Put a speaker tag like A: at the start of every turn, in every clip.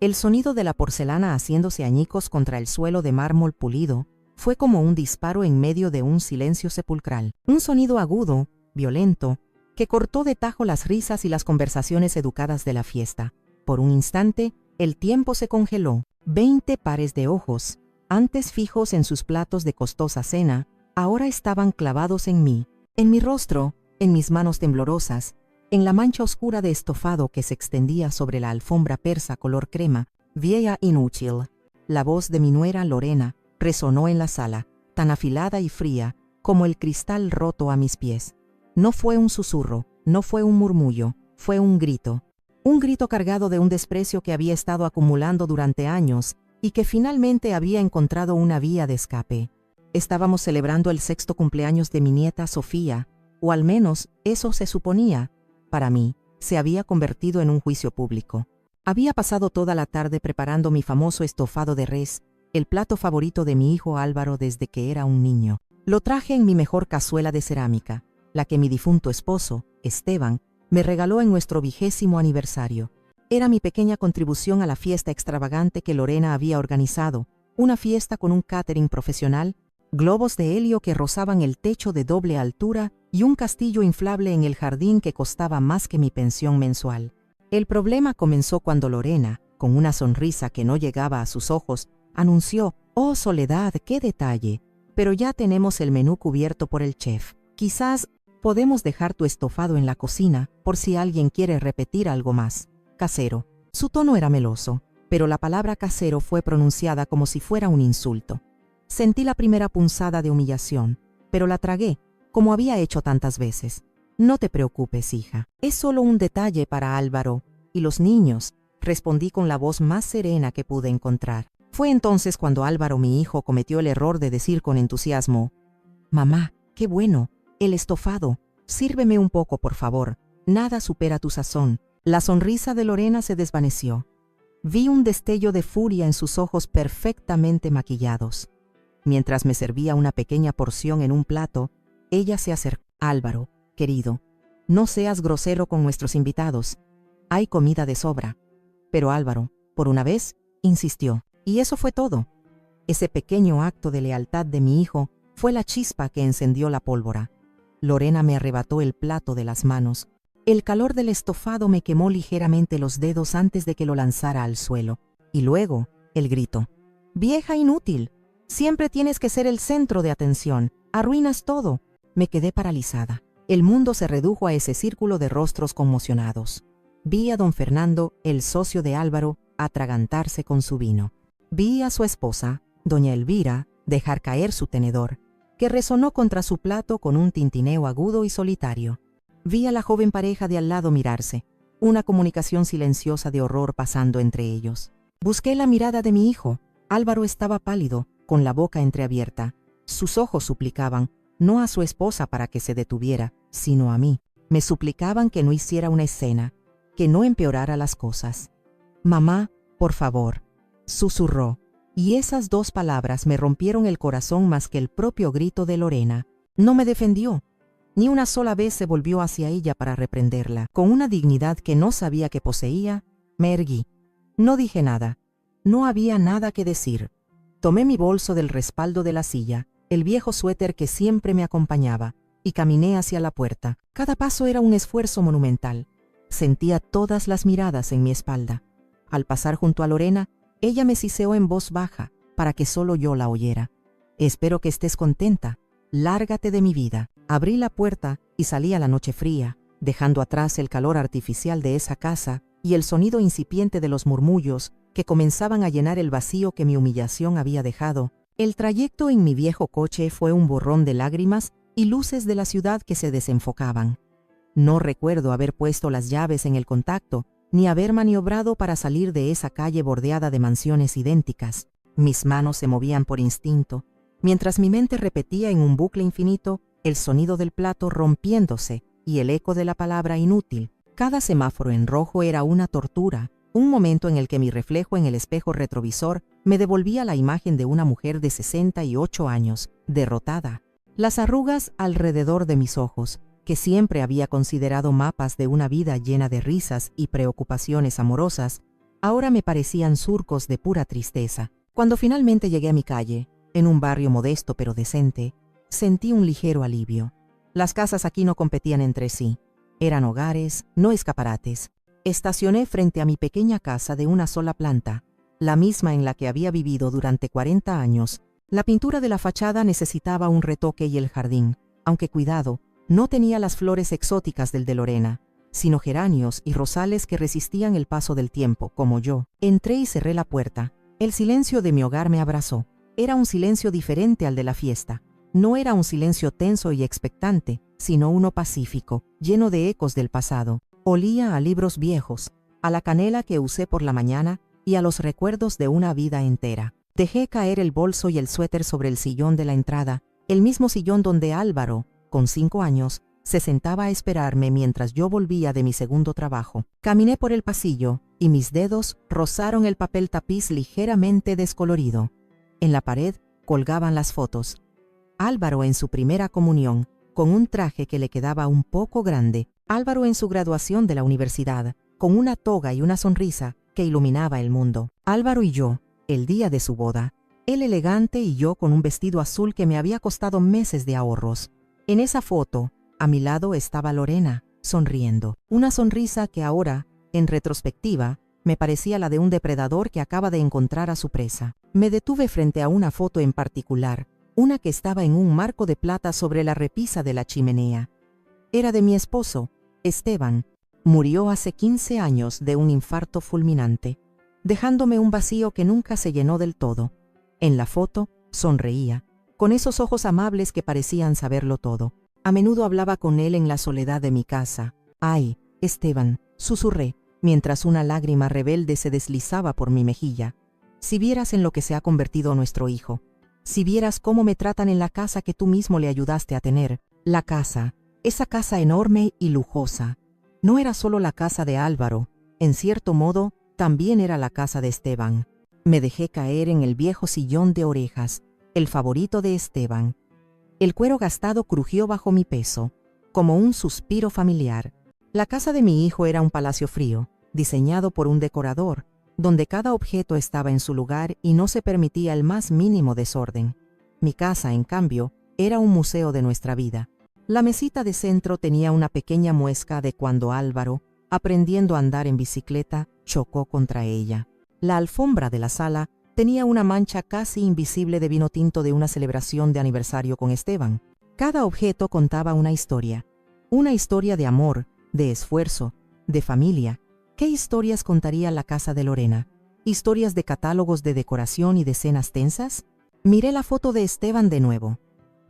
A: El sonido de la porcelana haciéndose añicos contra el suelo de mármol pulido fue como un disparo en medio de un silencio sepulcral. Un sonido agudo, violento, que cortó de tajo las risas y las conversaciones educadas de la fiesta. Por un instante, el tiempo se congeló. 20 pares de ojos, antes fijos en sus platos de costosa cena, ahora estaban clavados en mí, en mi rostro, en mis manos temblorosas, en la mancha oscura de estofado que se extendía sobre la alfombra persa color crema. Vieja inútil. La voz de mi nuera Lorena resonó en la sala, tan afilada y fría como el cristal roto a mis pies. No fue un susurro, no fue un murmullo, fue un grito cargado de un desprecio que había estado acumulando durante años y que finalmente había encontrado una vía de escape. Estábamos celebrando el 6º cumpleaños de mi nieta Sofía, o al menos eso se suponía. Para mí, se había convertido en un juicio público. Había pasado toda la tarde preparando mi famoso estofado de res, el plato favorito de mi hijo Álvaro desde que era un niño. Lo traje en mi mejor cazuela de cerámica, la que mi difunto esposo, Esteban, me regaló en nuestro 20º aniversario. Era mi pequeña contribución a la fiesta extravagante que Lorena había organizado, una fiesta con un catering profesional, globos de helio que rozaban el techo de doble altura y un castillo inflable en el jardín que costaba más que mi pensión mensual. El problema comenzó cuando Lorena, con una sonrisa que no llegaba a sus ojos, anunció: «Oh, Soledad, qué detalle, pero ya tenemos el menú cubierto por el chef. Quizás podemos dejar tu estofado en la cocina por si alguien quiere repetir algo más. Casero». Su tono era meloso, pero la palabra casero fue pronunciada como si fuera un insulto. Sentí la primera punzada de humillación, pero la tragué, como había hecho tantas veces. «No te preocupes, hija. Es solo un detalle para Álvaro y los niños», respondí con la voz más serena que pude encontrar. Fue entonces cuando Álvaro, mi hijo, cometió el error de decir con entusiasmo: «Mamá, qué bueno, el estofado. Sírveme un poco, por favor. Nada supera tu sazón». La sonrisa de Lorena se desvaneció. Vi un destello de furia en sus ojos perfectamente maquillados. Mientras me servía una pequeña porción en un plato, ella se acercó. «Álvaro, querido, no seas grosero con nuestros invitados. Hay comida de sobra». Pero Álvaro, por una vez, insistió. Y eso fue todo. Ese pequeño acto de lealtad de mi hijo fue la chispa que encendió la pólvora. Lorena me arrebató el plato de las manos. El calor del estofado me quemó ligeramente los dedos antes de que lo lanzara al suelo. Y luego, el grito: «Vieja inútil, siempre tienes que ser el centro de atención. Arruinas todo». Me quedé paralizada. El mundo se redujo a ese círculo de rostros conmocionados. Vi a don Fernando, el socio de Álvaro, atragantarse con su vino. Vi a su esposa, doña Elvira, dejar caer su tenedor, que resonó contra su plato con un tintineo agudo y solitario. Vi a la joven pareja de al lado mirarse, una comunicación silenciosa de horror pasando entre ellos. Busqué la mirada de mi hijo. Álvaro estaba pálido, con la boca entreabierta. Sus ojos suplicaban, no a su esposa para que se detuviera, sino a mí. Me suplicaban que no hiciera una escena, que no empeorara las cosas. «Mamá, por favor», susurró, y esas 2 palabras me rompieron el corazón más que el propio grito de Lorena. No me defendió. Ni una sola vez se volvió hacia ella para reprenderla. Con una dignidad que no sabía que poseía, me erguí. No dije nada. No había nada que decir. Tomé mi bolso del respaldo de la silla, el viejo suéter que siempre me acompañaba, y caminé hacia la puerta. Cada paso era un esfuerzo monumental. Sentía todas las miradas en mi espalda. Al pasar junto a Lorena, ella me siseó en voz baja, para que solo yo la oyera: «Espero que estés contenta. Lárgate de mi vida». Abrí la puerta y salí a la noche fría, dejando atrás el calor artificial de esa casa y el sonido incipiente de los murmullos que comenzaban a llenar el vacío que mi humillación había dejado. El trayecto en mi viejo coche fue un borrón de lágrimas y luces de la ciudad que se desenfocaban. No recuerdo haber puesto las llaves en el contacto, ni haber maniobrado para salir de esa calle bordeada de mansiones idénticas. Mis manos se movían por instinto, mientras mi mente repetía en un bucle infinito el sonido del plato rompiéndose y el eco de la palabra inútil. Cada semáforo en rojo era una tortura, un momento en el que mi reflejo en el espejo retrovisor me devolvía la imagen de una mujer de 68 años, derrotada. Las arrugas alrededor de mis ojos, que siempre había considerado mapas de una vida llena de risas y preocupaciones amorosas, ahora me parecían surcos de pura tristeza. Cuando finalmente llegué a mi calle, en un barrio modesto pero decente, sentí un ligero alivio. Las casas aquí no competían entre sí. Eran hogares, no escaparates. Estacioné frente a mi pequeña casa de una sola planta, la misma en la que había vivido durante 40 años. La pintura de la fachada necesitaba un retoque y el jardín, aunque cuidado, no tenía las flores exóticas del de Lorena, sino geranios y rosales que resistían el paso del tiempo, como yo. Entré y cerré la puerta. El silencio de mi hogar me abrazó. Era un silencio diferente al de la fiesta. No era un silencio tenso y expectante, sino uno pacífico, lleno de ecos del pasado. Olía a libros viejos, a la canela que usé por la mañana y a los recuerdos de una vida entera. Dejé caer el bolso y el suéter sobre el sillón de la entrada, el mismo sillón donde Álvaro, con 5 años, se sentaba a esperarme mientras yo volvía de mi segundo trabajo. Caminé por el pasillo y mis dedos rozaron el papel tapiz ligeramente descolorido. En la pared colgaban las fotos. Álvaro en su primera comunión, con un traje que le quedaba un poco grande. Álvaro en su graduación de la universidad, con una toga y una sonrisa que iluminaba el mundo. Álvaro y yo, el día de su boda. Él elegante y yo con un vestido azul que me había costado meses de ahorros. En esa foto, a mi lado estaba Lorena, sonriendo. Una sonrisa que ahora, en retrospectiva, me parecía la de un depredador que acaba de encontrar a su presa. Me detuve frente a una foto en particular, una que estaba en un marco de plata sobre la repisa de la chimenea. Era de mi esposo, Esteban. Murió hace 15 años de un infarto fulminante, dejándome un vacío que nunca se llenó del todo. En la foto, sonreía, con esos ojos amables que parecían saberlo todo. A menudo hablaba con él en la soledad de mi casa. «Ay, Esteban», susurré, mientras una lágrima rebelde se deslizaba por mi mejilla. «Si vieras en lo que se ha convertido nuestro hijo. Si vieras cómo me tratan en la casa que tú mismo le ayudaste a tener». La casa, esa casa enorme y lujosa, no era solo la casa de Álvaro, en cierto modo, también era la casa de Esteban. Me dejé caer en el viejo sillón de orejas, el favorito de Esteban. El cuero gastado crujió bajo mi peso, como un suspiro familiar. La casa de mi hijo era un palacio frío, diseñado por un decorador, donde cada objeto estaba en su lugar y no se permitía el más mínimo desorden. Mi casa, en cambio, era un museo de nuestra vida. La mesita de centro tenía una pequeña muesca de cuando Álvaro, aprendiendo a andar en bicicleta, chocó contra ella. La alfombra de la sala tenía una mancha casi invisible de vino tinto de una celebración de aniversario con Esteban. Cada objeto contaba una historia de amor, de esfuerzo, de familia. ¿Qué historias contaría la casa de Lorena? ¿Historias de catálogos de decoración y de cenas tensas? Miré la foto de Esteban de nuevo.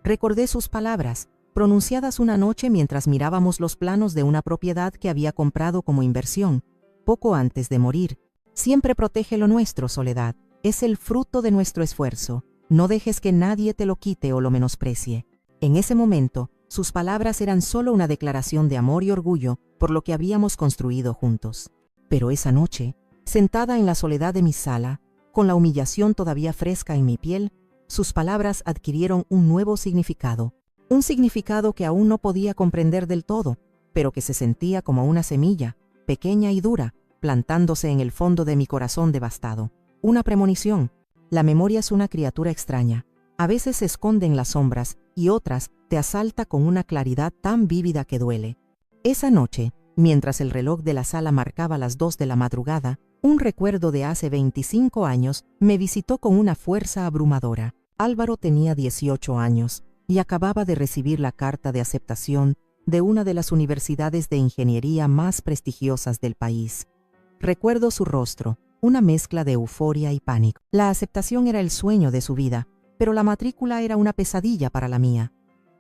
A: Recordé sus palabras, pronunciadas una noche mientras mirábamos los planos de una propiedad que había comprado como inversión, poco antes de morir. Siempre protege lo nuestro, Soledad. Es el fruto de nuestro esfuerzo. No dejes que nadie te lo quite o lo menosprecie. En ese momento, sus palabras eran solo una declaración de amor y orgullo por lo que habíamos construido juntos. Pero esa noche, sentada en la soledad de mi sala, con la humillación todavía fresca en mi piel, sus palabras adquirieron un nuevo significado. Un significado que aún no podía comprender del todo, pero que se sentía como una semilla, pequeña y dura, plantándose en el fondo de mi corazón devastado. Una premonición. La memoria es una criatura extraña. A veces se esconde en las sombras y otras te asalta con una claridad tan vívida que duele. Esa noche, mientras el reloj de la sala marcaba las 2 de la madrugada, un recuerdo de hace 25 años me visitó con una fuerza abrumadora. Álvaro tenía 18 años y acababa de recibir la carta de aceptación de una de las universidades de ingeniería más prestigiosas del país. Recuerdo su rostro, una mezcla de euforia y pánico. La aceptación era el sueño de su vida, pero la matrícula era una pesadilla para la mía.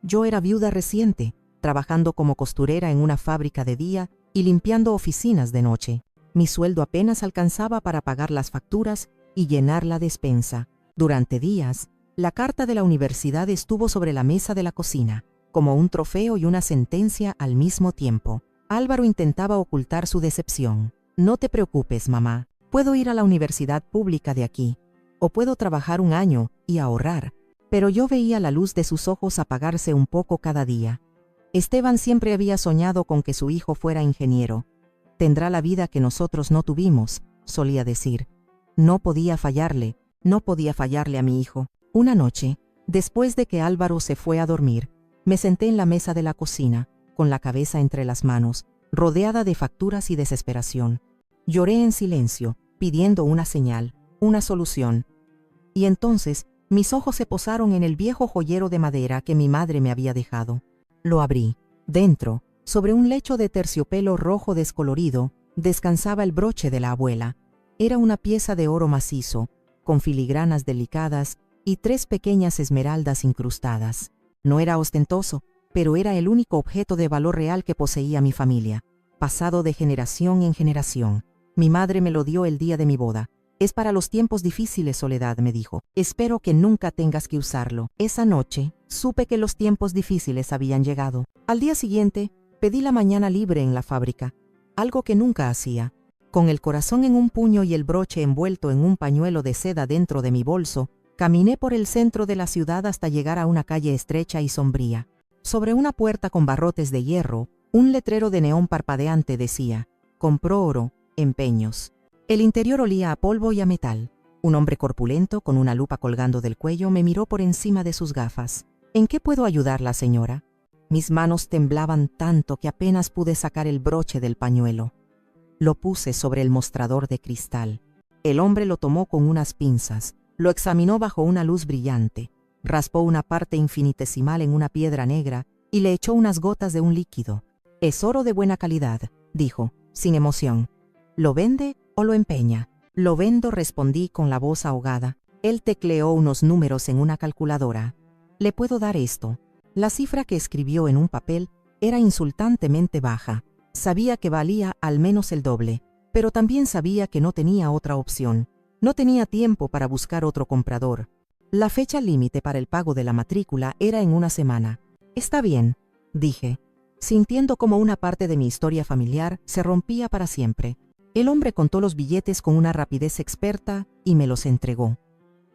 A: Yo era viuda reciente, trabajando como costurera en una fábrica de día y limpiando oficinas de noche. Mi sueldo apenas alcanzaba para pagar las facturas y llenar la despensa. Durante días, la carta de la universidad estuvo sobre la mesa de la cocina, como un trofeo y una sentencia al mismo tiempo. Álvaro intentaba ocultar su decepción. «No te preocupes, mamá. Puedo ir a la universidad pública de aquí, o puedo trabajar un año y ahorrar». Pero yo veía la luz de sus ojos apagarse un poco cada día. Esteban siempre había soñado con que su hijo fuera ingeniero. «Tendrá la vida que nosotros no tuvimos», solía decir. No podía fallarle a mi hijo. Una noche, después de que Álvaro se fue a dormir, me senté en la mesa de la cocina, con la cabeza entre las manos, rodeada de facturas y desesperación. Lloré en silencio, pidiendo una señal, una solución. Y entonces, mis ojos se posaron en el viejo joyero de madera que mi madre me había dejado. Lo abrí. Dentro, sobre un lecho de terciopelo rojo descolorido, descansaba el broche de la abuela. Era una pieza de oro macizo, con filigranas delicadas y 3 pequeñas esmeraldas incrustadas. No era ostentoso, pero era el único objeto de valor real que poseía mi familia, pasado de generación en generación. Mi madre me lo dio el día de mi boda. Es para los tiempos difíciles, Soledad, me dijo. Espero que nunca tengas que usarlo. Esa noche, supe que los tiempos difíciles habían llegado. Al día siguiente, pedí la mañana libre en la fábrica, algo que nunca hacía. Con el corazón en un puño y el broche envuelto en un pañuelo de seda dentro de mi bolso, caminé por el centro de la ciudad hasta llegar a una calle estrecha y sombría. Sobre una puerta con barrotes de hierro, un letrero de neón parpadeante decía: «Compró oro, empeños». El interior olía a polvo y a metal. Un hombre corpulento, con una lupa colgando del cuello, me miró por encima de sus gafas. «¿En qué puedo ayudarla, señora?». Mis manos temblaban tanto que apenas pude sacar el broche del pañuelo. Lo puse sobre el mostrador de cristal. El hombre lo tomó con unas pinzas, lo examinó bajo una luz brillante, raspó una parte infinitesimal en una piedra negra y le echó unas gotas de un líquido. «Es oro de buena calidad», dijo, sin emoción. «¿Lo vende o lo empeña?». «Lo vendo», respondí con la voz ahogada. Él tecleó unos números en una calculadora. «Le puedo dar esto». La cifra que escribió en un papel era insultantemente baja. Sabía que valía al menos el doble, pero también sabía que no tenía otra opción. No tenía tiempo para buscar otro comprador. La fecha límite para el pago de la matrícula era en una semana. «Está bien», dije, sintiendo como una parte de mi historia familiar se rompía para siempre. El hombre contó los billetes con una rapidez experta y me los entregó.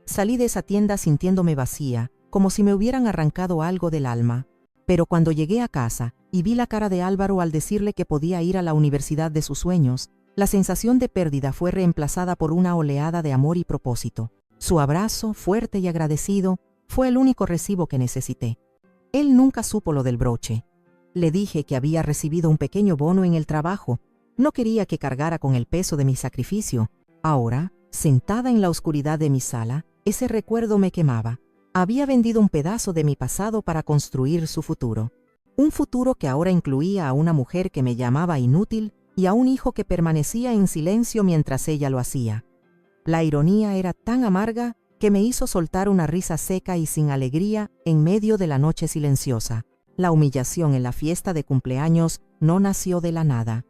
A: Salí de esa tienda sintiéndome vacía, como si me hubieran arrancado algo del alma. Pero cuando llegué a casa y vi la cara de Álvaro al decirle que podía ir a la universidad de sus sueños, la sensación de pérdida fue reemplazada por una oleada de amor y propósito. Su abrazo, fuerte y agradecido, fue el único recibo que necesité. Él nunca supo lo del broche. Le dije que había recibido un pequeño bono en el trabajo. No quería que cargara con el peso de mi sacrificio. Ahora, sentada en la oscuridad de mi sala, ese recuerdo me quemaba. Había vendido un pedazo de mi pasado para construir su futuro. Un futuro que ahora incluía a una mujer que me llamaba inútil y a un hijo que permanecía en silencio mientras ella lo hacía. La ironía era tan amarga que me hizo soltar una risa seca y sin alegría en medio de la noche silenciosa. La humillación en la fiesta de cumpleaños no nació de la nada.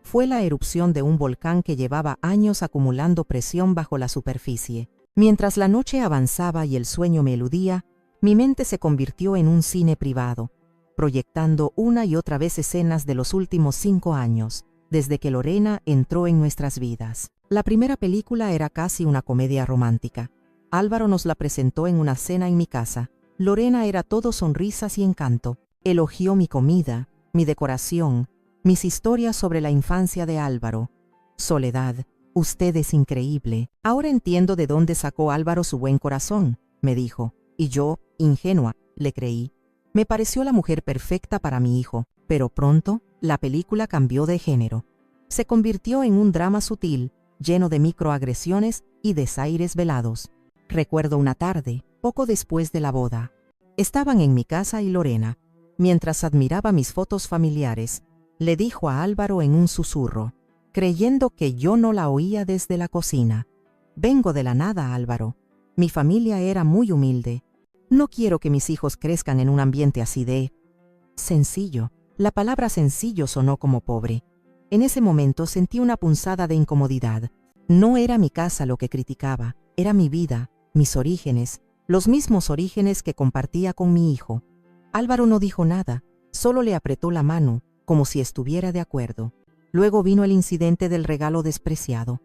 A: Fue la erupción de un volcán que llevaba años acumulando presión bajo la superficie. Mientras la noche avanzaba y el sueño me eludía, mi mente se convirtió en un cine privado, proyectando una y otra vez escenas de los últimos 5 años, desde que Lorena entró en nuestras vidas. La primera película era casi una comedia romántica. Álvaro nos la presentó en una cena en mi casa. Lorena era todo sonrisas y encanto. Elogió mi comida, mi decoración, mis historias sobre la infancia de Álvaro. «Soledad, usted es increíble. Ahora entiendo de dónde sacó Álvaro su buen corazón», me dijo. Y yo, ingenua, le creí. Me pareció la mujer perfecta para mi hijo, pero pronto la película cambió de género. Se convirtió en un drama sutil, lleno de microagresiones y desaires velados. Recuerdo una tarde, poco después de la boda. Estaban en mi casa y Lorena, mientras admiraba mis fotos familiares, le dijo a Álvaro en un susurro, creyendo que yo no la oía desde la cocina: «Vengo de la nada, Álvaro. Mi familia era muy humilde. No quiero que mis hijos crezcan en un ambiente así de sencillo». La palabra sencillo sonó como pobre. En ese momento sentí una punzada de incomodidad. No era mi casa lo que criticaba, era mi vida, mis orígenes, los mismos orígenes que compartía con mi hijo. Álvaro no dijo nada, solo le apretó la mano, como si estuviera de acuerdo. Luego vino el incidente del regalo despreciado.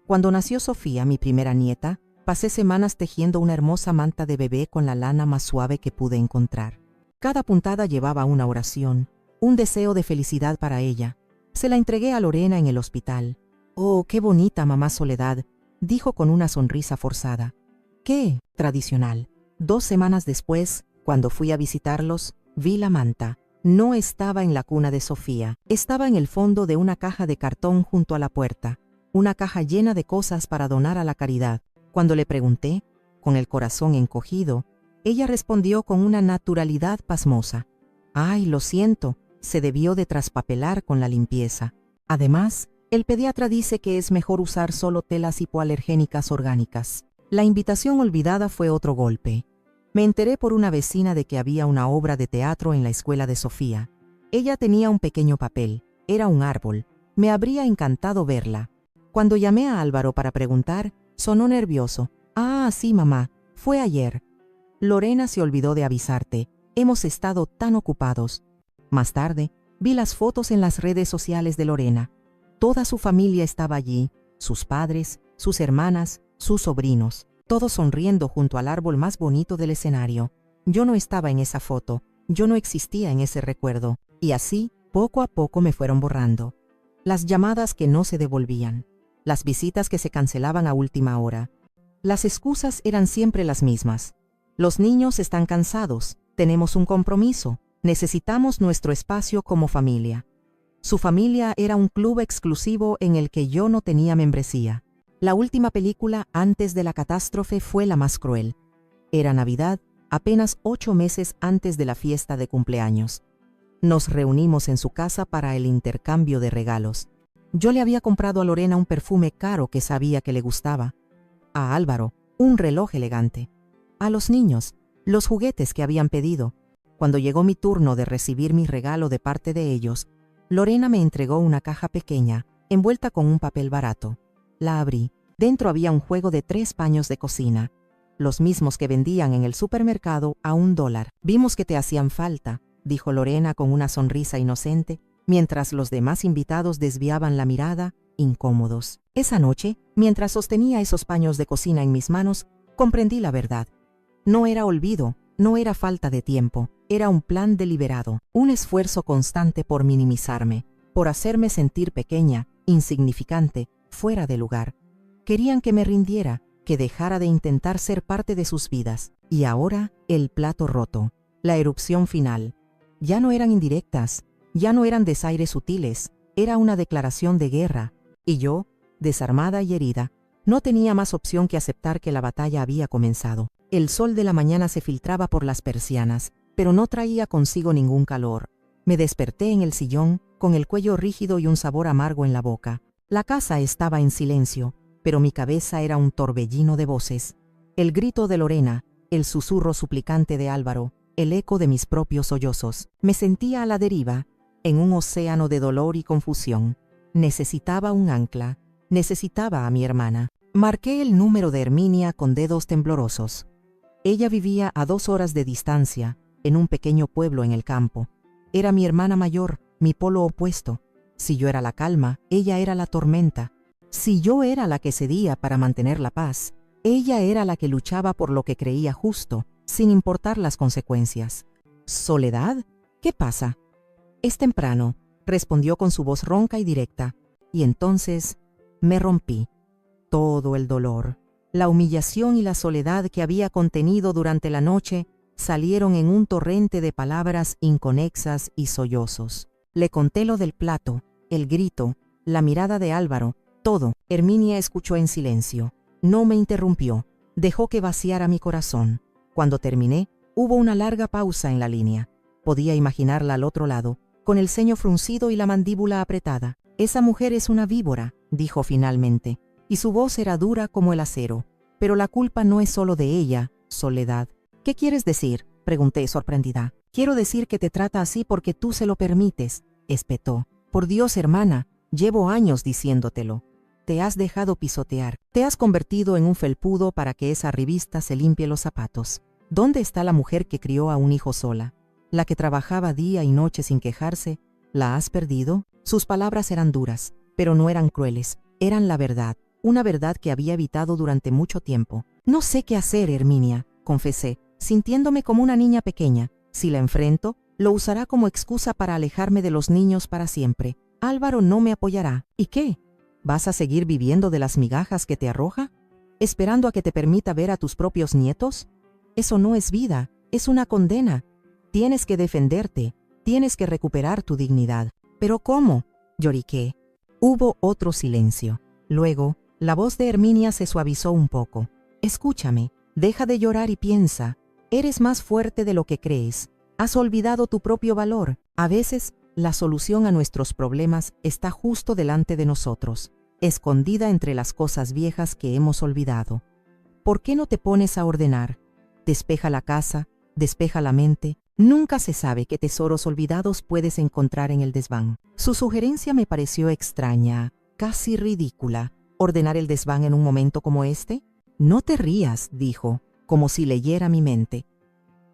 A: Cuando nació Sofía, mi primera nieta, pasé semanas tejiendo una hermosa manta de bebé con la lana más suave que pude encontrar. Cada puntada llevaba una oración, un deseo de felicidad para ella. Se la entregué a Lorena en el hospital. Oh, qué bonita, mamá Soledad, dijo con una sonrisa forzada. ¿Qué? Tradicional. 2 semanas después, cuando fui a visitarlos, vi la manta. No estaba en la cuna de Sofía, estaba en el fondo de una caja de cartón junto a la puerta, una caja llena de cosas para donar a la caridad. Cuando le pregunté, con el corazón encogido, ella respondió con una naturalidad pasmosa. Ay, lo siento, se debió de traspapelar con la limpieza. Además, el pediatra dice que es mejor usar solo telas hipoalergénicas orgánicas. La invitación olvidada fue otro golpe. Me enteré por una vecina de que había una obra de teatro en la escuela de Sofía. Ella tenía un pequeño papel, era un árbol. Me habría encantado verla. Cuando llamé a Álvaro para preguntar, sonó nervioso. Ah, sí, mamá, fue ayer. Lorena se olvidó de avisarte. Hemos estado tan ocupados. Más tarde, vi las fotos en las redes sociales de Lorena. Toda su familia estaba allí, sus padres, sus hermanas, sus sobrinos, todos sonriendo junto al árbol más bonito del escenario. Yo no estaba en esa foto, yo no existía en ese recuerdo, y así, poco a poco me fueron borrando. Las llamadas que no se devolvían, las visitas que se cancelaban a última hora. Las excusas eran siempre las mismas. Los niños están cansados, tenemos un compromiso, necesitamos nuestro espacio como familia. Su familia era un club exclusivo en el que yo no tenía membresía. La última película antes de la catástrofe fue la más cruel. Era Navidad, apenas 8 meses antes de la fiesta de cumpleaños. Nos reunimos en su casa para el intercambio de regalos. Yo le había comprado a Lorena un perfume caro que sabía que le gustaba. A Álvaro, un reloj elegante. A los niños, los juguetes que habían pedido. Cuando llegó mi turno de recibir mi regalo de parte de ellos, Lorena me entregó una caja pequeña, envuelta con un papel barato. La abrí. Dentro había un juego de 3 paños de cocina, los mismos que vendían en el supermercado a $1. Vimos que te hacían falta, dijo Lorena con una sonrisa inocente, mientras los demás invitados desviaban la mirada, incómodos. Esa noche, mientras sostenía esos paños de cocina en mis manos, comprendí la verdad. No era olvido, no era falta de tiempo, era un plan deliberado, un esfuerzo constante por minimizarme, por hacerme sentir pequeña, insignificante, fuera de lugar. Querían que me rindiera, que dejara de intentar ser parte de sus vidas. Y ahora, el plato roto, la erupción final. Ya no eran indirectas, ya no eran desaires sutiles, era una declaración de guerra. Y yo, desarmada y herida, no tenía más opción que aceptar que la batalla había comenzado. El sol de la mañana se filtraba por las persianas, pero no traía consigo ningún calor. Me desperté en el sillón, con el cuello rígido y un sabor amargo en la boca. La casa estaba en silencio, pero mi cabeza era un torbellino de voces. El grito de Lorena, el susurro suplicante de Álvaro, el eco de mis propios sollozos. Me sentía a la deriva, en un océano de dolor y confusión. Necesitaba un ancla, necesitaba a mi hermana. Marqué el número de Herminia con dedos temblorosos. Ella vivía a 2 horas de distancia, en un pequeño pueblo en el campo. Era mi hermana mayor, mi polo opuesto. Si yo era la calma, ella era la tormenta. Si yo era la que cedía para mantener la paz, ella era la que luchaba por lo que creía justo, sin importar las consecuencias. ¿Soledad? ¿Qué pasa? Es temprano, respondió con su voz ronca y directa, y entonces me rompí. Todo el dolor, la humillación y la soledad que había contenido durante la noche salieron en un torrente de palabras inconexas y sollozos. Le conté lo del plato, el grito, la mirada de Álvaro, todo. Herminia escuchó en silencio. No me interrumpió. Dejó que vaciara mi corazón. Cuando terminé, hubo una larga pausa en la línea. Podía imaginarla al otro lado, con el ceño fruncido y la mandíbula apretada. Esa mujer es una víbora, dijo finalmente, y su voz era dura como el acero. Pero la culpa no es solo de ella, Soledad. ¿Qué quieres decir?, pregunté sorprendida. Quiero decir que te trata así porque tú se lo permites, espetó. Por Dios, hermana, llevo años diciéndotelo. Te has dejado pisotear, te has convertido en un felpudo para que esa revista se limpie los zapatos. ¿Dónde está la mujer que crió a un hijo sola? La que trabajaba día y noche sin quejarse. ¿La has perdido? Sus palabras eran duras, pero no eran crueles, eran la verdad, una verdad que había evitado durante mucho tiempo. No sé qué hacer, Herminia, confesé, sintiéndome como una niña pequeña. Si la enfrento, lo usará como excusa para alejarme de los niños para siempre. Álvaro no me apoyará. ¿Y qué? ¿Vas a seguir viviendo de las migajas que te arroja? ¿Esperando a que te permita ver a tus propios nietos? Eso no es vida, es una condena. Tienes que defenderte, tienes que recuperar tu dignidad. ¿Pero cómo?, lloriqué. Hubo otro silencio. Luego, la voz de Herminia se suavizó un poco. Escúchame, deja de llorar y piensa. Eres más fuerte de lo que crees. Has olvidado tu propio valor. A veces, la solución a nuestros problemas está justo delante de nosotros, escondida entre las cosas viejas que hemos olvidado. ¿Por qué no te pones a ordenar? Despeja la casa, despeja la mente. Nunca se sabe qué tesoros olvidados puedes encontrar en el desván. Su sugerencia me pareció extraña, casi ridícula. ¿Ordenar el desván en un momento como este? No te rías, dijo, como si leyera mi mente.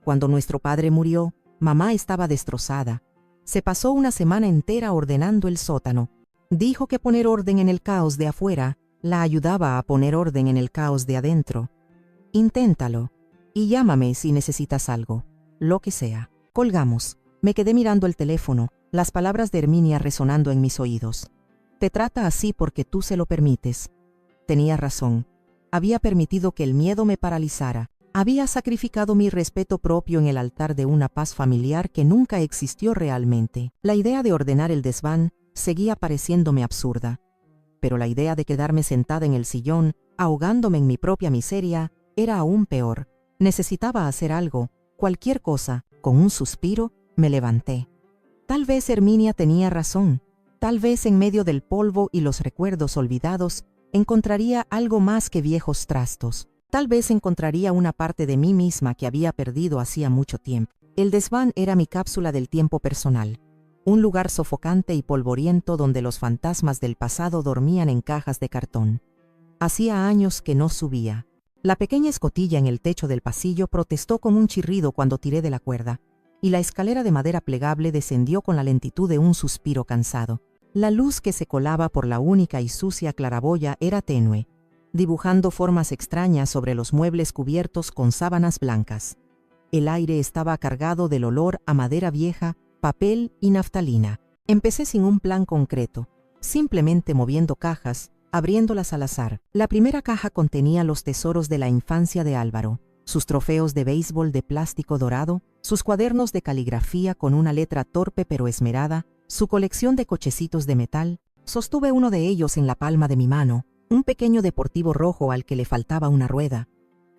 A: Cuando nuestro padre murió, mamá estaba destrozada. Se pasó una semana entera ordenando el sótano. Dijo que poner orden en el caos de afuera la ayudaba a poner orden en el caos de adentro. Inténtalo, y llámame si necesitas algo. Lo que sea. Colgamos. Me quedé mirando el teléfono, las palabras de Herminia resonando en mis oídos. Te trata así porque tú se lo permites. Tenía razón. Había permitido que el miedo me paralizara. Había sacrificado mi respeto propio en el altar de una paz familiar que nunca existió realmente. La idea de ordenar el desván seguía pareciéndome absurda. Pero la idea de quedarme sentada en el sillón, ahogándome en mi propia miseria, era aún peor. Necesitaba hacer algo. Cualquier cosa. Con un suspiro, me levanté. Tal vez Herminia tenía razón. Tal vez en medio del polvo y los recuerdos olvidados, encontraría algo más que viejos trastos. Tal vez encontraría una parte de mí misma que había perdido hacía mucho tiempo. El desván era mi cápsula del tiempo personal. Un lugar sofocante y polvoriento donde los fantasmas del pasado dormían en cajas de cartón. Hacía años que no subía. La pequeña escotilla en el techo del pasillo protestó con un chirrido cuando tiré de la cuerda, y la escalera de madera plegable descendió con la lentitud de un suspiro cansado. La luz que se colaba por la única y sucia claraboya era tenue, dibujando formas extrañas sobre los muebles cubiertos con sábanas blancas. El aire estaba cargado del olor a madera vieja, papel y naftalina. Empecé sin un plan concreto, simplemente moviendo cajas, abriéndolas al azar. La primera caja contenía los tesoros de la infancia de Álvaro, sus trofeos de béisbol de plástico dorado, sus cuadernos de caligrafía con una letra torpe pero esmerada, su colección de cochecitos de metal. Sostuve uno de ellos en la palma de mi mano, un pequeño deportivo rojo al que le faltaba una rueda.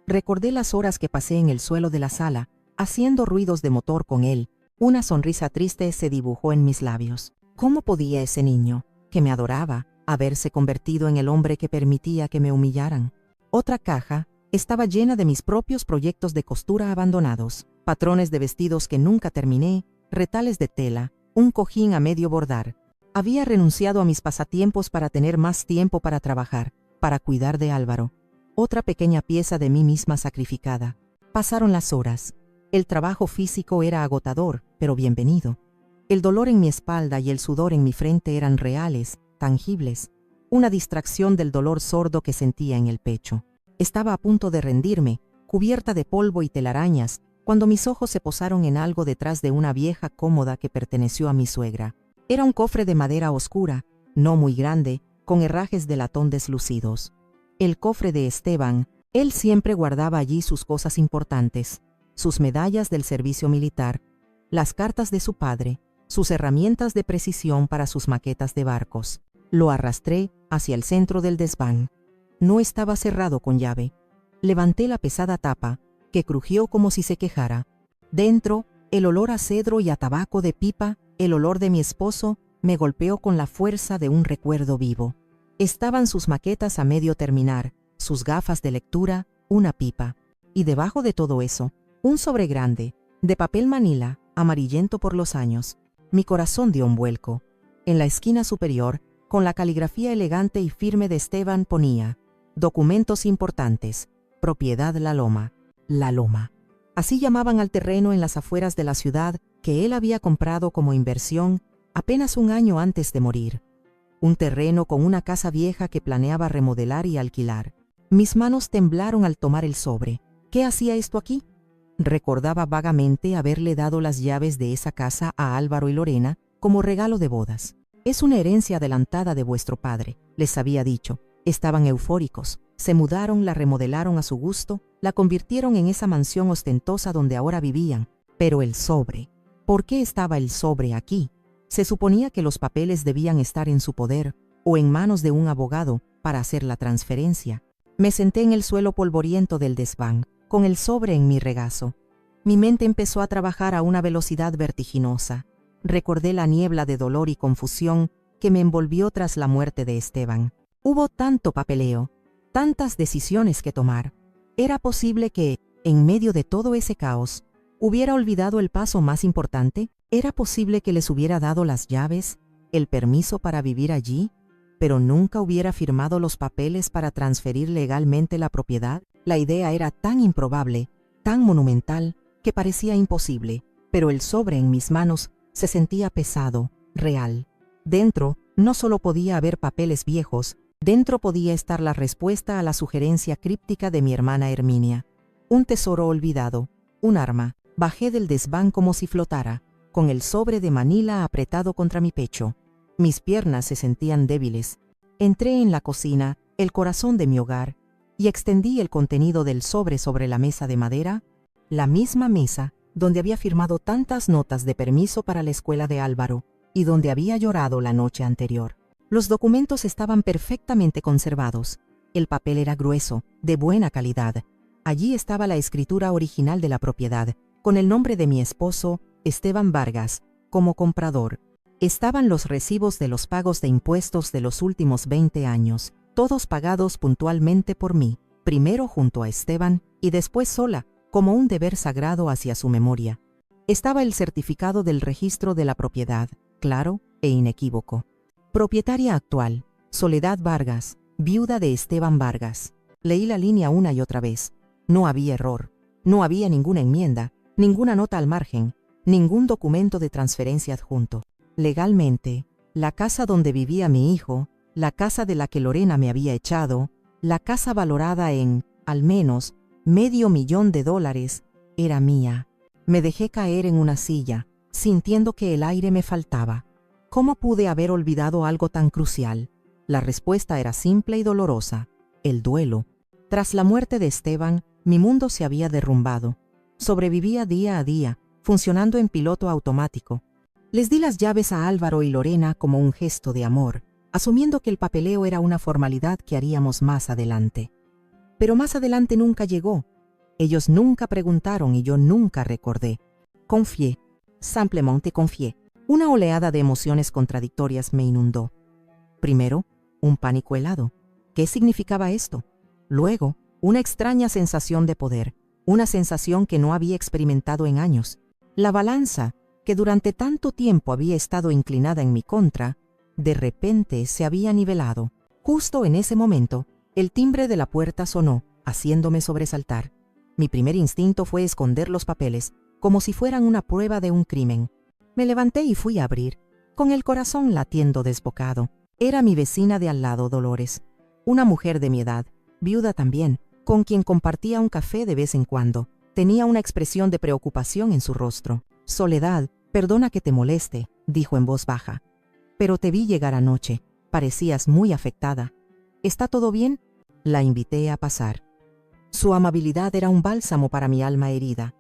A: Recordé las horas que pasé en el suelo de la sala, haciendo ruidos de motor con él. Una sonrisa triste se dibujó en mis labios. ¿Cómo podía ese niño, que me adoraba, haberse convertido en el hombre que permitía que me humillaran? Otra caja estaba llena de mis propios proyectos de costura abandonados, patrones de vestidos que nunca terminé, retales de tela, un cojín a medio bordar. Había renunciado a mis pasatiempos para tener más tiempo para trabajar, para cuidar de Álvaro. Otra pequeña pieza de mí misma sacrificada. Pasaron las horas. El trabajo físico era agotador, pero bienvenido. El dolor en mi espalda y el sudor en mi frente eran reales, tangibles, una distracción del dolor sordo que sentía en el pecho. Estaba a punto de rendirme, cubierta de polvo y telarañas, cuando mis ojos se posaron en algo detrás de una vieja cómoda que perteneció a mi suegra. Era un cofre de madera oscura, no muy grande, con herrajes de latón deslucidos. El cofre de Esteban. Él siempre guardaba allí sus cosas importantes, sus medallas del servicio militar, las cartas de su padre, sus herramientas de precisión para sus maquetas de barcos. Lo arrastré hacia el centro del desván. No estaba cerrado con llave. Levanté la pesada tapa, que crujió como si se quejara. Dentro, el olor a cedro y a tabaco de pipa, el olor de mi esposo, me golpeó con la fuerza de un recuerdo vivo. Estaban sus maquetas a medio terminar, sus gafas de lectura, una pipa. Y debajo de todo eso, un sobre grande, de papel manila, amarillento por los años. Mi corazón dio un vuelco. En la esquina superior, con la caligrafía elegante y firme de Esteban ponía: documentos importantes, propiedad La Loma. La Loma. Así llamaban al terreno en las afueras de la ciudad que él había comprado como inversión apenas un año antes de morir. Un terreno con una casa vieja que planeaba remodelar y alquilar. Mis manos temblaron al tomar el sobre. ¿Qué hacía esto aquí? Recordaba vagamente haberle dado las llaves de esa casa a Álvaro y Lorena como regalo de bodas. Es una herencia adelantada de vuestro padre, les había dicho. Estaban eufóricos. Se mudaron, la remodelaron a su gusto, la convirtieron en esa mansión ostentosa donde ahora vivían. Pero el sobre. ¿Por qué estaba el sobre aquí? Se suponía que los papeles debían estar en su poder o en manos de un abogado para hacer la transferencia. Me senté en el suelo polvoriento del desván, con el sobre en mi regazo. Mi mente empezó a trabajar a una velocidad vertiginosa. Recordé la niebla de dolor y confusión que me envolvió tras la muerte de Esteban. Hubo tanto papeleo, tantas decisiones que tomar. ¿Era posible que, en medio de todo ese caos, hubiera olvidado el paso más importante? ¿Era posible que les hubiera dado las llaves, el permiso para vivir allí, pero nunca hubiera firmado los papeles para transferir legalmente la propiedad? La idea era tan improbable, tan monumental, que parecía imposible, pero el sobre en mis manos se sentía pesado, real. Dentro no solo podía haber papeles viejos, dentro podía estar la respuesta a la sugerencia críptica de mi hermana Herminia. Un tesoro olvidado, un arma. Bajé del desván como si flotara, con el sobre de Manila apretado contra mi pecho. Mis piernas se sentían débiles. Entré en la cocina, el corazón de mi hogar, y extendí el contenido del sobre la mesa de madera, la misma mesa donde había firmado tantas notas de permiso para la escuela de Álvaro y donde había llorado la noche anterior. Los documentos estaban perfectamente conservados. El papel era grueso, de buena calidad. Allí estaba la escritura original de la propiedad, con el nombre de mi esposo, Esteban Vargas, como comprador. Estaban los recibos de los pagos de impuestos de los últimos 20 años, todos pagados puntualmente por mí, primero junto a Esteban y después sola, como un deber sagrado hacia su memoria. Estaba el certificado del registro de la propiedad, claro e inequívoco. Propietaria actual, Soledad Vargas, viuda de Esteban Vargas. Leí la línea una y otra vez. No había error, no había ninguna enmienda, ninguna nota al margen, ningún documento de transferencia adjunto. Legalmente, la casa donde vivía mi hijo, la casa de la que Lorena me había echado, la casa valorada en, al menos, $500,000, era mía. Me dejé caer en una silla, sintiendo que el aire me faltaba. ¿Cómo pude haber olvidado algo tan crucial? La respuesta era simple y dolorosa: el duelo. Tras la muerte de Esteban, mi mundo se había derrumbado. Sobrevivía día a día, funcionando en piloto automático. Les di las llaves a Álvaro y Lorena como un gesto de amor, asumiendo que el papeleo era una formalidad que haríamos más adelante. Pero más adelante nunca llegó. Ellos nunca preguntaron y yo nunca recordé. Confié, simplemente confié. Una oleada de emociones contradictorias me inundó. Primero, un pánico helado. ¿Qué significaba esto? Luego, una extraña sensación de poder, una sensación que no había experimentado en años. La balanza, que durante tanto tiempo había estado inclinada en mi contra, de repente se había nivelado. Justo en ese momento, el timbre de la puerta sonó, haciéndome sobresaltar. Mi primer instinto fue esconder los papeles, como si fueran una prueba de un crimen. Me levanté y fui a abrir, con el corazón latiendo desbocado. Era mi vecina de al lado, Dolores, una mujer de mi edad, viuda también, con quien compartía un café de vez en cuando. Tenía una expresión de preocupación en su rostro. Soledad, perdona que te moleste, dijo en voz baja, pero te vi llegar anoche. Parecías muy afectada. ¿Está todo bien? La invité a pasar. Su amabilidad era un bálsamo para mi alma herida.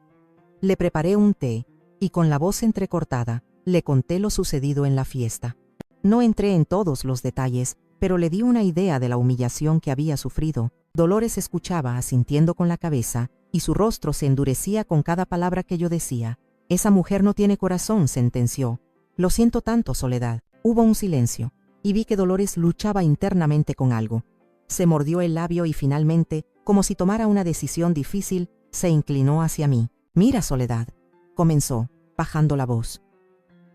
A: Le preparé un té y, con la voz entrecortada, le conté lo sucedido en la fiesta. No entré en todos los detalles, pero le di una idea de la humillación que había sufrido. Dolores escuchaba, asintiendo con la cabeza, y su rostro se endurecía con cada palabra que yo decía. Esa mujer no tiene corazón, sentenció. Lo siento tanto, Soledad. Hubo un silencio, y vi que Dolores luchaba internamente con algo. Se mordió el labio y finalmente, como si tomara una decisión difícil, se inclinó hacia mí. Mira, Soledad, comenzó, bajando la voz.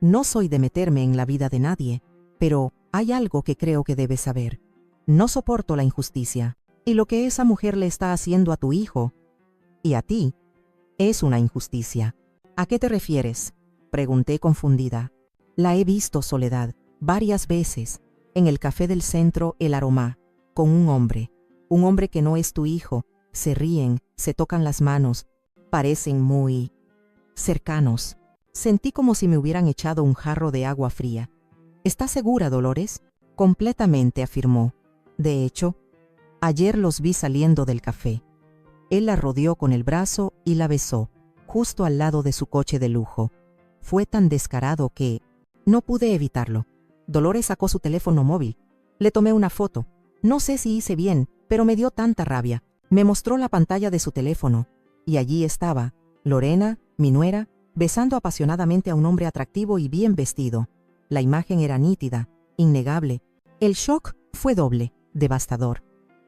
A: No soy de meterme en la vida de nadie, pero hay algo que creo que debes saber. No soporto la injusticia, y lo que esa mujer le está haciendo a tu hijo, y a ti, es una injusticia. ¿A qué te refieres?, pregunté confundida. La he visto, Soledad, varias veces, en el café del centro El Aroma, con un hombre que no es tu hijo. Se ríen, se tocan las manos, parecen muy cercanos. Sentí como si me hubieran echado un jarro de agua fría. ¿Estás segura, Dolores? Completamente, afirmó. De hecho, ayer los vi saliendo del café. Él la rodeó con el brazo y la besó, justo al lado de su coche de lujo. Fue tan descarado que no pude evitarlo. Dolores sacó su teléfono móvil. Le tomé una foto. No sé si hice bien, pero me dio tanta rabia. Me mostró la pantalla de su teléfono, y allí estaba, Lorena, mi nuera, besando apasionadamente a un hombre atractivo y bien vestido. La imagen era nítida, innegable. El shock fue doble, devastador.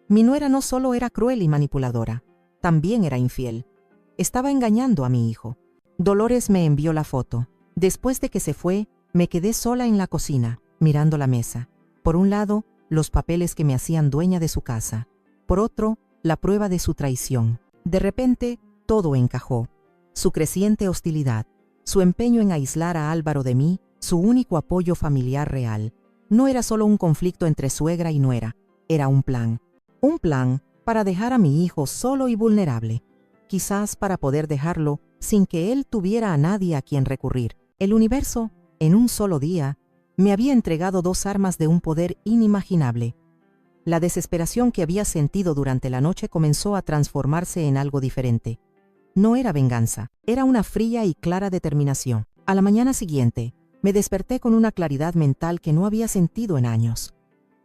A: Mi nuera no solo era cruel y manipuladora, también era infiel. Estaba engañando a mi hijo. Dolores me envió la foto. Después de que se fue, me quedé sola en la cocina, mirando la mesa. Por un lado, los papeles que me hacían dueña de su casa. Por otro, la prueba de su traición. De repente, todo encajó. Su creciente hostilidad, su empeño en aislar a Álvaro de mí, su único apoyo familiar real. No era solo un conflicto entre suegra y nuera, era un plan. Un plan para dejar a mi hijo solo y vulnerable. Quizás para poder dejarlo sin que él tuviera a nadie a quien recurrir. El universo, en un solo día, me había entregado dos armas de un poder inimaginable. La desesperación que había sentido durante la noche comenzó a transformarse en algo diferente. No era venganza, era una fría y clara determinación. A la mañana siguiente, me desperté con una claridad mental que no había sentido en años.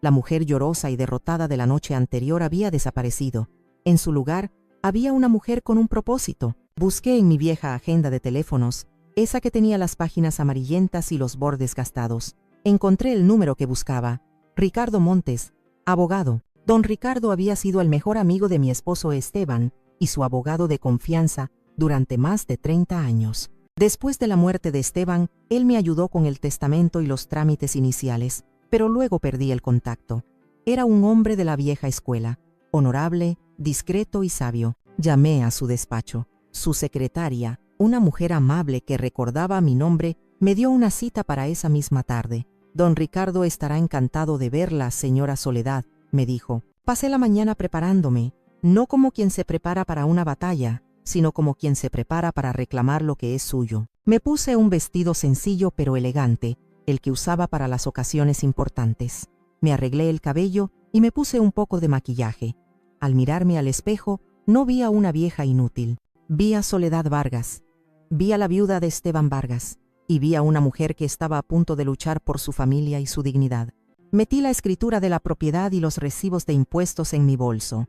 A: La mujer llorosa y derrotada de la noche anterior había desaparecido. En su lugar, había una mujer con un propósito. Busqué en mi vieja agenda de teléfonos, esa que tenía las páginas amarillentas y los bordes gastados. Encontré el número que buscaba. Ricardo Montes, abogado. Don Ricardo había sido el mejor amigo de mi esposo Esteban y su abogado de confianza durante más de 30 años. Después de la muerte de Esteban, él me ayudó con el testamento y los trámites iniciales, pero luego perdí el contacto. Era un hombre de la vieja escuela, honorable, discreto y sabio. Llamé a su despacho. Su secretaria, una mujer amable que recordaba mi nombre, me dio una cita para esa misma tarde. Don Ricardo estará encantado de verla, señora Soledad, me dijo. Pasé la mañana preparándome, no como quien se prepara para una batalla, sino como quien se prepara para reclamar lo que es suyo. Me puse un vestido sencillo pero elegante, el que usaba para las ocasiones importantes. Me arreglé el cabello y me puse un poco de maquillaje. Al mirarme al espejo, no vi a una vieja inútil. Vi a Soledad Vargas. Vi a la viuda de Esteban Vargas. Y vi a una mujer que estaba a punto de luchar por su familia y su dignidad. Metí la escritura de la propiedad y los recibos de impuestos en mi bolso.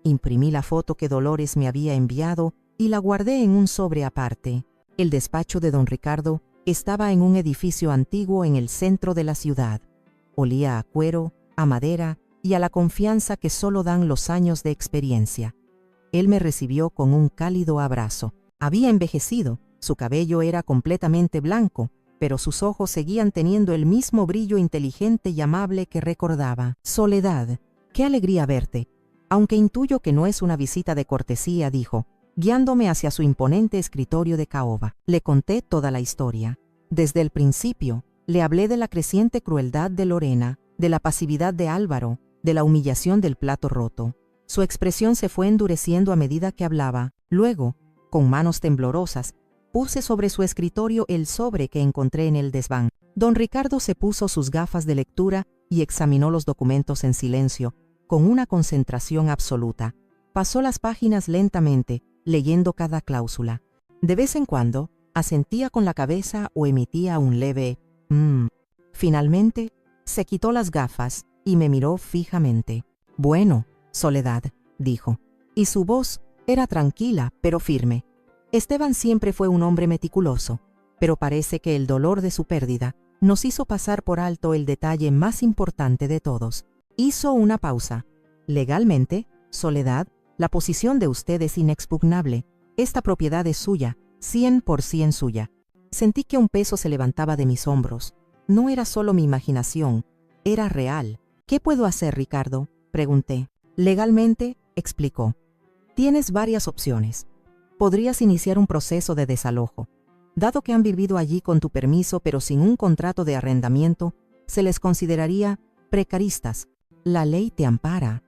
A: Imprimí la foto que Dolores me había enviado y la guardé en un sobre aparte. El despacho de don Ricardo estaba en un edificio antiguo en el centro de la ciudad. Olía a cuero, a madera y a la confianza que solo dan los años de experiencia. Él me recibió con un cálido abrazo. Había envejecido, su cabello era completamente blanco, pero sus ojos seguían teniendo el mismo brillo inteligente y amable que recordaba. Soledad, qué alegría verte. Aunque intuyo que no es una visita de cortesía, dijo, guiándome hacia su imponente escritorio de caoba. Le conté toda la historia. Desde el principio, le hablé de la creciente crueldad de Lorena, de la pasividad de Álvaro, de la humillación del plato roto. Su expresión se fue endureciendo a medida que hablaba. Luego, con manos temblorosas, puse sobre su escritorio el sobre que encontré en el desván. Don Ricardo se puso sus gafas de lectura y examinó los documentos en silencio, con una concentración absoluta. Pasó las páginas lentamente, leyendo cada cláusula. De vez en cuando, asentía con la cabeza o emitía un leve Finalmente, se quitó las gafas y me miró fijamente. Bueno, Soledad, dijo, y su voz era tranquila pero firme. Esteban siempre fue un hombre meticuloso, pero parece que el dolor de su pérdida nos hizo pasar por alto el detalle más importante de todos. Hizo una pausa. Legalmente, Soledad, la posición de usted es inexpugnable. Esta propiedad es suya, 100% suya. Sentí que un peso se levantaba de mis hombros. No era solo mi imaginación, era real. ¿Qué puedo hacer, Ricardo?, pregunté. Legalmente, explicó. Tienes varias opciones. Podrías iniciar un proceso de desalojo. Dado que han vivido allí con tu permiso pero sin un contrato de arrendamiento, se les consideraría precaristas. La ley te ampara.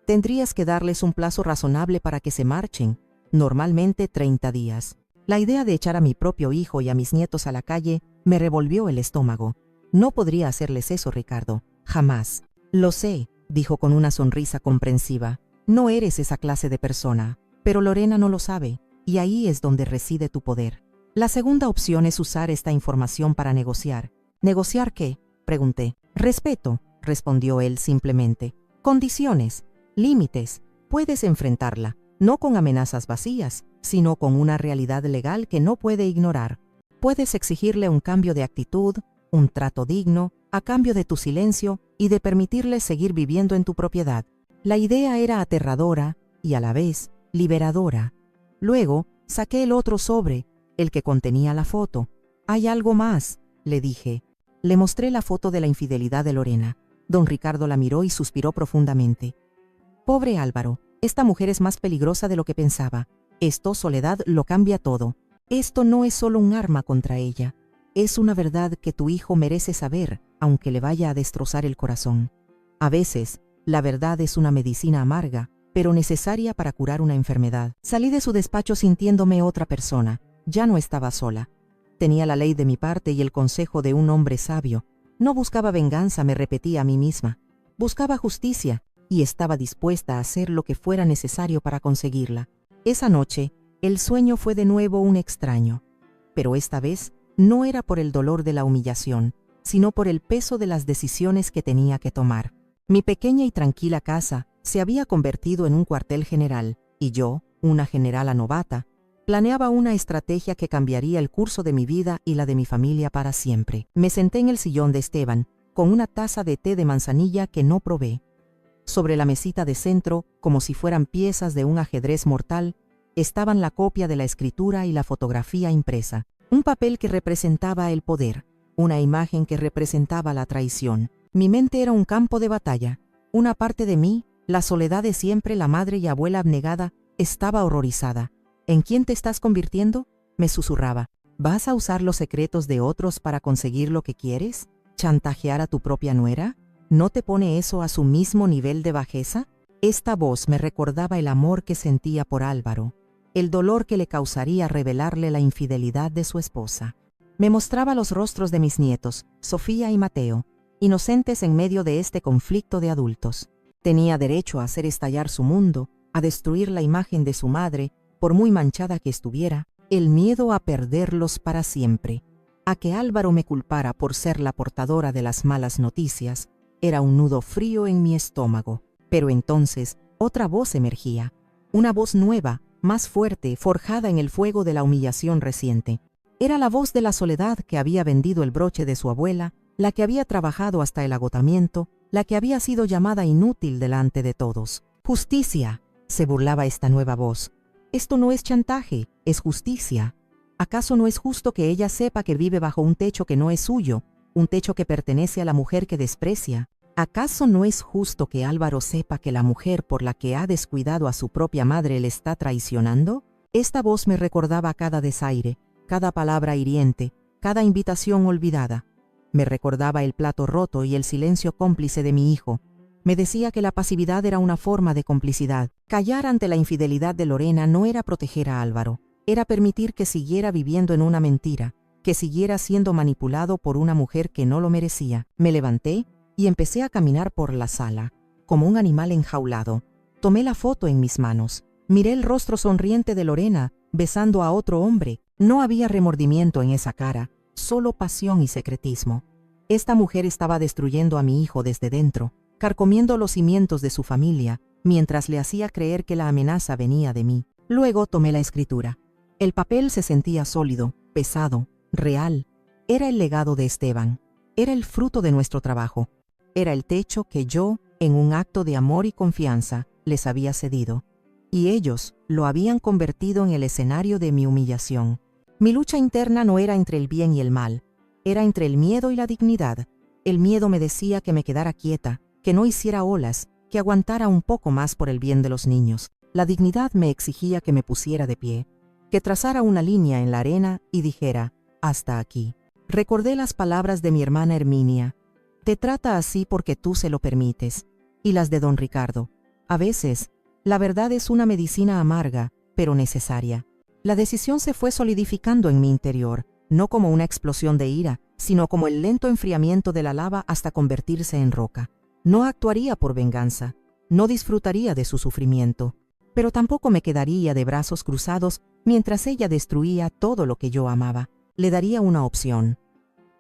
A: Tendrías que darles un plazo razonable para que se marchen, normalmente 30 días. La idea de echar a mi propio hijo y a mis nietos a la calle me revolvió el estómago. No podría hacerles eso, Ricardo. Jamás. Lo sé, dijo con una sonrisa comprensiva. No eres esa clase de persona. Pero Lorena no lo sabe, y ahí es donde reside tu poder. La segunda opción es usar esta información para negociar. ¿Negociar qué?, pregunté. Respeto, respondió él simplemente. Condiciones, límites. Puedes enfrentarla, no con amenazas vacías, sino con una realidad legal que no puede ignorar. Puedes exigirle un cambio de actitud, un trato digno, a cambio de tu silencio y de permitirle seguir viviendo en tu propiedad. La idea era aterradora y a la vez liberadora. Luego saqué el otro sobre, el que contenía la foto. «Hay algo más», le dije. Le mostré la foto de la infidelidad de Lorena. Don Ricardo la miró y suspiró profundamente. «Pobre Álvaro, esta mujer es más peligrosa de lo que pensaba. Esto, Soledad, lo cambia todo. Esto no es solo un arma contra ella. Es una verdad que tu hijo merece saber, aunque le vaya a destrozar el corazón. A veces, la verdad es una medicina amarga, pero necesaria para curar una enfermedad». Salí de su despacho sintiéndome otra persona. Ya no estaba sola. Tenía la ley de mi parte y el consejo de un hombre sabio. No buscaba venganza, me repetía a mí misma. Buscaba justicia y estaba dispuesta a hacer lo que fuera necesario para conseguirla. Esa noche, el sueño fue de nuevo un extraño. Pero esta vez no era por el dolor de la humillación, sino por el peso de las decisiones que tenía que tomar. Mi pequeña y tranquila casa se había convertido en un cuartel general, y yo, una generala novata, planeaba una estrategia que cambiaría el curso de mi vida y la de mi familia para siempre. Me senté en el sillón de Esteban, con una taza de té de manzanilla que no probé. Sobre la mesita de centro, como si fueran piezas de un ajedrez mortal, estaban la copia de la escritura y la fotografía impresa. Un papel que representaba el poder, una imagen que representaba la traición. Mi mente era un campo de batalla. Una parte de mí, la Soledad de siempre, la madre y abuela abnegada, estaba horrorizada. ¿En quién te estás convirtiendo?, me susurraba. ¿Vas a usar los secretos de otros para conseguir lo que quieres? ¿Chantajear a tu propia nuera? ¿No te pone eso a su mismo nivel de bajeza? Esta voz me recordaba el amor que sentía por Álvaro, el dolor que le causaría revelarle la infidelidad de su esposa. Me mostraba los rostros de mis nietos, Sofía y Mateo, inocentes en medio de este conflicto de adultos. Tenía derecho a hacer estallar su mundo, a destruir la imagen de su madre, por muy manchada que estuviera, el miedo a perderlos para siempre. A que Álvaro me culpara por ser la portadora de las malas noticias, era un nudo frío en mi estómago. Pero entonces, otra voz emergía. Una voz nueva, más fuerte, forjada en el fuego de la humillación reciente. Era la voz de la Soledad que había vendido el broche de su abuela, la que había trabajado hasta el agotamiento, la que había sido llamada inútil delante de todos. «Justicia», se burlaba esta nueva voz. «Esto no es chantaje, es justicia. ¿Acaso no es justo que ella sepa que vive bajo un techo que no es suyo, un techo que pertenece a la mujer que desprecia? ¿Acaso no es justo que Álvaro sepa que la mujer por la que ha descuidado a su propia madre le está traicionando?» Esta voz me recordaba cada desaire, cada palabra hiriente, cada invitación olvidada. Me recordaba el plato roto y el silencio cómplice de mi hijo. Me decía que la pasividad era una forma de complicidad. Callar ante la infidelidad de Lorena no era proteger a Álvaro, era permitir que siguiera viviendo en una mentira, que siguiera siendo manipulado por una mujer que no lo merecía. Me levanté y empecé a caminar por la sala, como un animal enjaulado. Tomé la foto en mis manos. Miré el rostro sonriente de Lorena, besando a otro hombre. No había remordimiento en esa cara, solo pasión y secretismo. Esta mujer estaba destruyendo a mi hijo desde dentro, carcomiendo los cimientos de su familia, mientras le hacía creer que la amenaza venía de mí. Luego tomé la escritura. El papel se sentía sólido, pesado, real. Era el legado de Esteban. Era el fruto de nuestro trabajo. Era el techo que yo, en un acto de amor y confianza, les había cedido. Y ellos lo habían convertido en el escenario de mi humillación. Mi lucha interna no era entre el bien y el mal, era entre el miedo y la dignidad. El miedo me decía que me quedara quieta, que no hiciera olas, que aguantara un poco más por el bien de los niños. La dignidad me exigía que me pusiera de pie, que trazara una línea en la arena y dijera, hasta aquí. Recordé las palabras de mi hermana Herminia. Te trata así porque tú se lo permites. Y las de don Ricardo. A veces, la verdad es una medicina amarga, pero necesaria. La decisión se fue solidificando en mi interior. no como una explosión de ira, sino como el lento enfriamiento de la lava hasta convertirse en roca. No actuaría por venganza, no disfrutaría de su sufrimiento, pero tampoco me quedaría de brazos cruzados mientras ella destruía todo lo que yo amaba. Le daría una opción.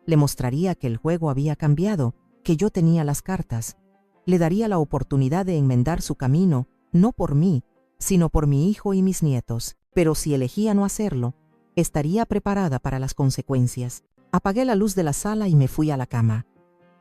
A: Le mostraría que el juego había cambiado, que yo tenía las cartas. Le daría la oportunidad de enmendar su camino, no por mí, sino por mi hijo y mis nietos. Pero si elegía no hacerlo, estaría preparada para las consecuencias. Apagué la luz de la sala y me fui a la cama.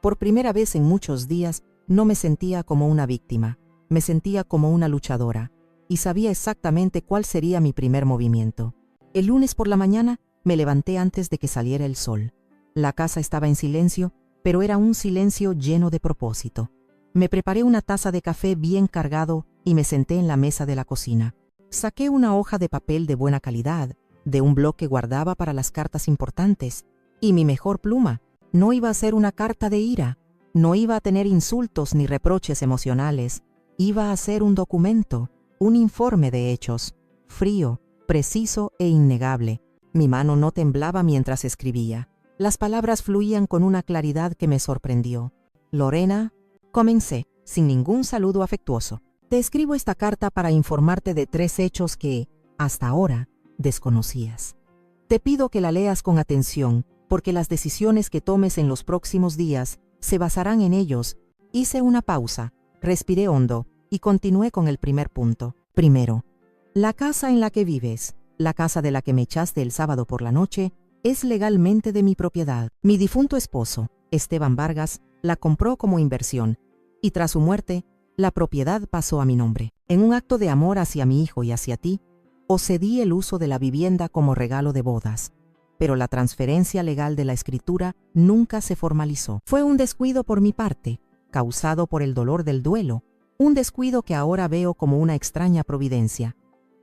A: Por primera vez en muchos días, no me sentía como una víctima, me sentía como una luchadora, y sabía exactamente cuál sería mi primer movimiento. El lunes por la mañana me levanté antes de que saliera el sol. La casa estaba en silencio, pero era un silencio lleno de propósito. Me preparé una taza de café bien cargado y me senté en la mesa de la cocina. Saqué una hoja de papel de buena calidad, de un bloc que guardaba para las cartas importantes, y mi mejor pluma. No iba a ser una carta de ira, no iba a tener insultos ni reproches emocionales, iba a ser un documento, un informe de hechos, frío, preciso e innegable. Mi mano no temblaba mientras escribía. Las palabras fluían con una claridad que me sorprendió. Lorena, comencé, sin ningún saludo afectuoso. Te escribo esta carta para informarte de 3 hechos que, hasta ahora, desconocías. Te pido que la leas con atención, porque las decisiones que tomes en los próximos días se basarán en ellos. Hice una pausa, respiré hondo y continué con el primer punto. Primero, la casa en la que vives, la casa de la que me echaste el sábado por la noche, es legalmente de mi propiedad. Mi difunto esposo, Esteban Vargas, la compró como inversión, y tras su muerte, la propiedad pasó a mi nombre. En un acto de amor hacia mi hijo y hacia ti, os cedí el uso de la vivienda como regalo de bodas. Pero la transferencia legal de la escritura nunca se formalizó. Fue un descuido por mi parte, causado por el dolor del duelo, un descuido que ahora veo como una extraña providencia.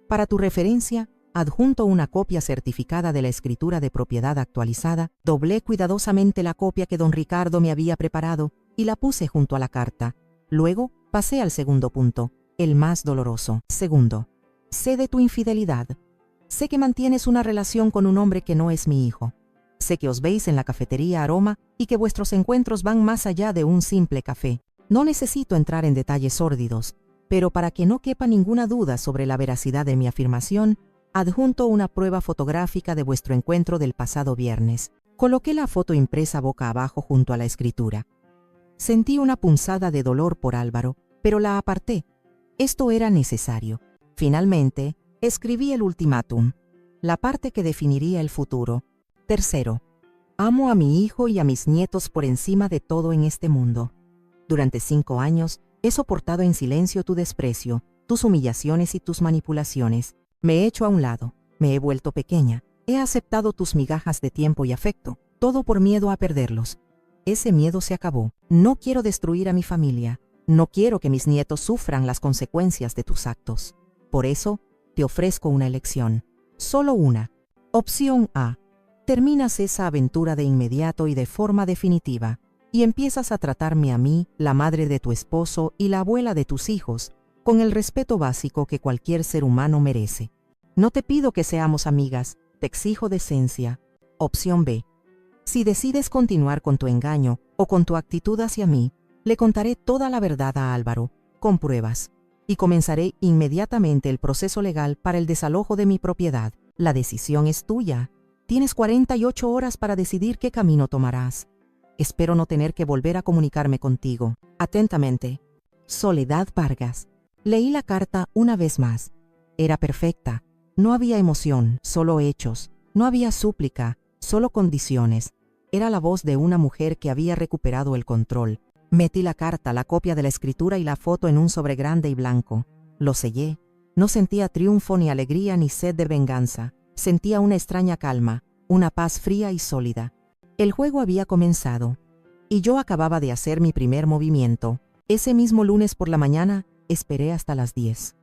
A: Para tu referencia, adjunto una copia certificada de la escritura de propiedad actualizada, doblé cuidadosamente la copia que don Ricardo me había preparado y la puse junto a la carta. Luego, pasé al segundo punto, el más doloroso. Segundo, sé de tu infidelidad. Sé que mantienes una relación con un hombre que no es mi hijo. Sé que os veis en la cafetería Aroma y que vuestros encuentros van más allá de un simple café. No necesito entrar en detalles sórdidos, pero para que no quepa ninguna duda sobre la veracidad de mi afirmación, adjunto una prueba fotográfica de vuestro encuentro del pasado viernes. Coloqué la foto impresa boca abajo junto a la escritura. Sentí una punzada de dolor por Álvaro, pero la aparté. Esto era necesario. Finalmente, escribí el ultimátum, la parte que definiría el futuro. Tercero, amo a mi hijo y a mis nietos por encima de todo en este mundo. Durante 5 años, he soportado en silencio tu desprecio, tus humillaciones y tus manipulaciones. Me he hecho a un lado, me he vuelto pequeña, he aceptado tus migajas de tiempo y afecto, todo por miedo a perderlos. Ese miedo se acabó. No quiero destruir a mi familia, no quiero que mis nietos sufran las consecuencias de tus actos. Por eso, te ofrezco una elección, solo una. Opción A. Terminas esa aventura de inmediato y de forma definitiva, y empiezas a tratarme a mí, la madre de tu esposo y la abuela de tus hijos, con el respeto básico que cualquier ser humano merece. No te pido que seamos amigas, te exijo decencia. Opción B. Si decides continuar con tu engaño o con tu actitud hacia mí, le contaré toda la verdad a Álvaro, con pruebas, y comenzaré inmediatamente el proceso legal para el desalojo de mi propiedad. La decisión es tuya. Tienes 48 horas para decidir qué camino tomarás. Espero no tener que volver a comunicarme contigo. Atentamente, Soledad Vargas. Leí la carta una vez más. Era perfecta. No había emoción, solo hechos. No había súplica, solo condiciones. Era la voz de una mujer que había recuperado el control. Metí la carta, la copia de la escritura y la foto en un sobre grande y blanco. Lo sellé. No sentía triunfo ni alegría ni sed de venganza. Sentía una extraña calma, una paz fría y sólida. El juego había comenzado, y yo acababa de hacer mi primer movimiento. Ese mismo lunes por la mañana, esperé hasta las 10.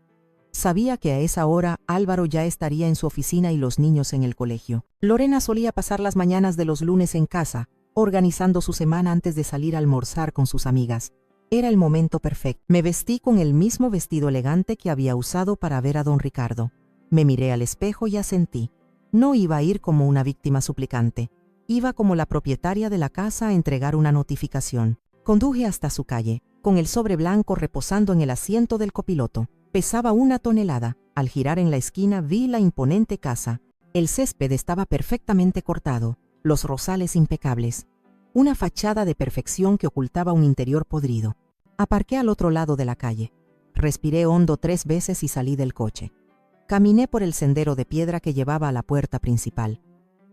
A: Sabía que a esa hora Álvaro ya estaría en su oficina y los niños en el colegio. Lorena solía pasar las mañanas de los lunes en casa, organizando su semana antes de salir a almorzar con sus amigas. Era el momento perfecto. Me vestí con el mismo vestido elegante que había usado para ver a don Ricardo. Me miré al espejo y asentí. No iba a ir como una víctima suplicante. Iba como la propietaria de la casa a entregar una notificación. Conduje hasta su calle, con el sobre blanco reposando en el asiento del copiloto. Pesaba 1 tonelada. Al girar en la esquina vi la imponente casa. El césped estaba perfectamente cortado, los rosales impecables. Una fachada de perfección que ocultaba un interior podrido. Aparqué al otro lado de la calle. Respiré hondo 3 veces y salí del coche. Caminé por el sendero de piedra que llevaba a la puerta principal.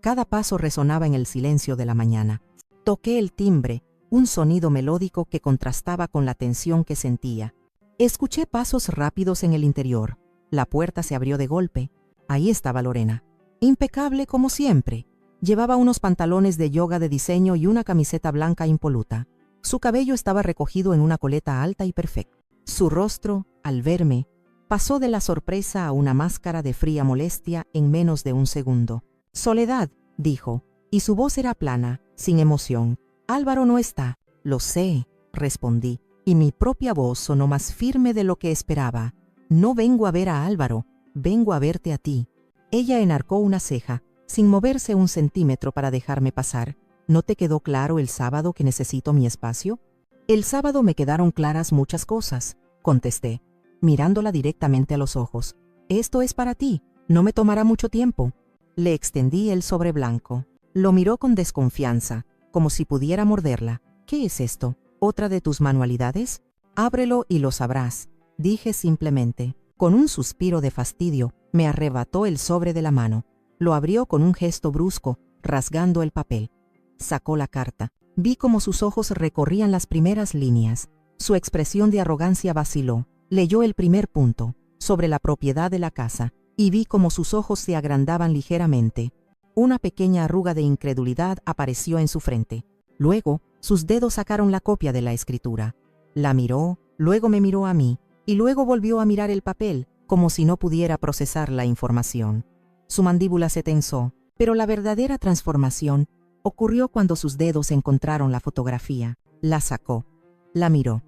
A: Cada paso resonaba en el silencio de la mañana. Toqué el timbre, un sonido melódico que contrastaba con la tensión que sentía. Escuché pasos rápidos en el interior. La puerta se abrió de golpe. Ahí estaba Lorena. Impecable como siempre. Llevaba unos pantalones de yoga de diseño y una camiseta blanca impoluta. Su cabello estaba recogido en una coleta alta y perfecta. Su rostro, al verme, pasó de la sorpresa a una máscara de fría molestia en menos de un segundo. «Soledad», dijo, y su voz era plana, sin emoción. «Álvaro no está». «Lo sé», respondí, y mi propia voz sonó más firme de lo que esperaba. «No vengo a ver a Álvaro, vengo a verte a ti». Ella enarcó una ceja, sin moverse un centímetro para dejarme pasar. «¿No te quedó claro el sábado que necesito mi espacio?» «El sábado me quedaron claras muchas cosas», contesté, mirándola directamente a los ojos. «Esto es para ti, no me tomará mucho tiempo». Le extendí el sobre blanco. Lo miró con desconfianza, como si pudiera morderla. «¿Qué es esto? ¿Otra de tus manualidades?» «Ábrelo y lo sabrás», dije simplemente. Con un suspiro de fastidio, me arrebató el sobre de la mano. Lo abrió con un gesto brusco, rasgando el papel. Sacó la carta. Vi cómo sus ojos recorrían las primeras líneas. Su expresión de arrogancia vaciló. Leyó el primer punto, sobre la propiedad de la casa, y vi cómo sus ojos se agrandaban ligeramente. Una pequeña arruga de incredulidad apareció en su frente. Luego, sus dedos sacaron la copia de la escritura. La miró, luego me miró a mí, y luego volvió a mirar el papel, como si no pudiera procesar la información. Su mandíbula se tensó, pero la verdadera transformación ocurrió cuando sus dedos encontraron la fotografía. La sacó, la miró,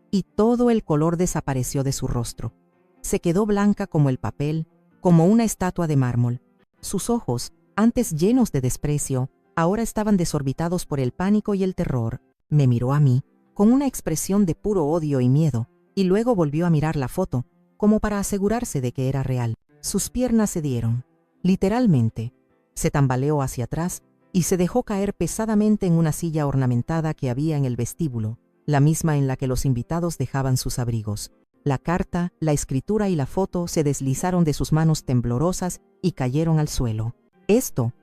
A: y todo el color desapareció de su rostro. Se quedó blanca como el papel, como una estatua de mármol. Sus ojos, antes llenos de desprecio, ahora estaban desorbitados por el pánico y el terror. Me miró a mí, con una expresión de puro odio y miedo, y luego volvió a mirar la foto, como para asegurarse de que era real. Sus piernas cedieron, literalmente. Se tambaleó hacia atrás y se dejó caer pesadamente en una silla ornamentada que había en el vestíbulo, la misma en la que los invitados dejaban sus abrigos. La carta, la escritura y la foto se deslizaron de sus manos temblorosas y cayeron al suelo. Esto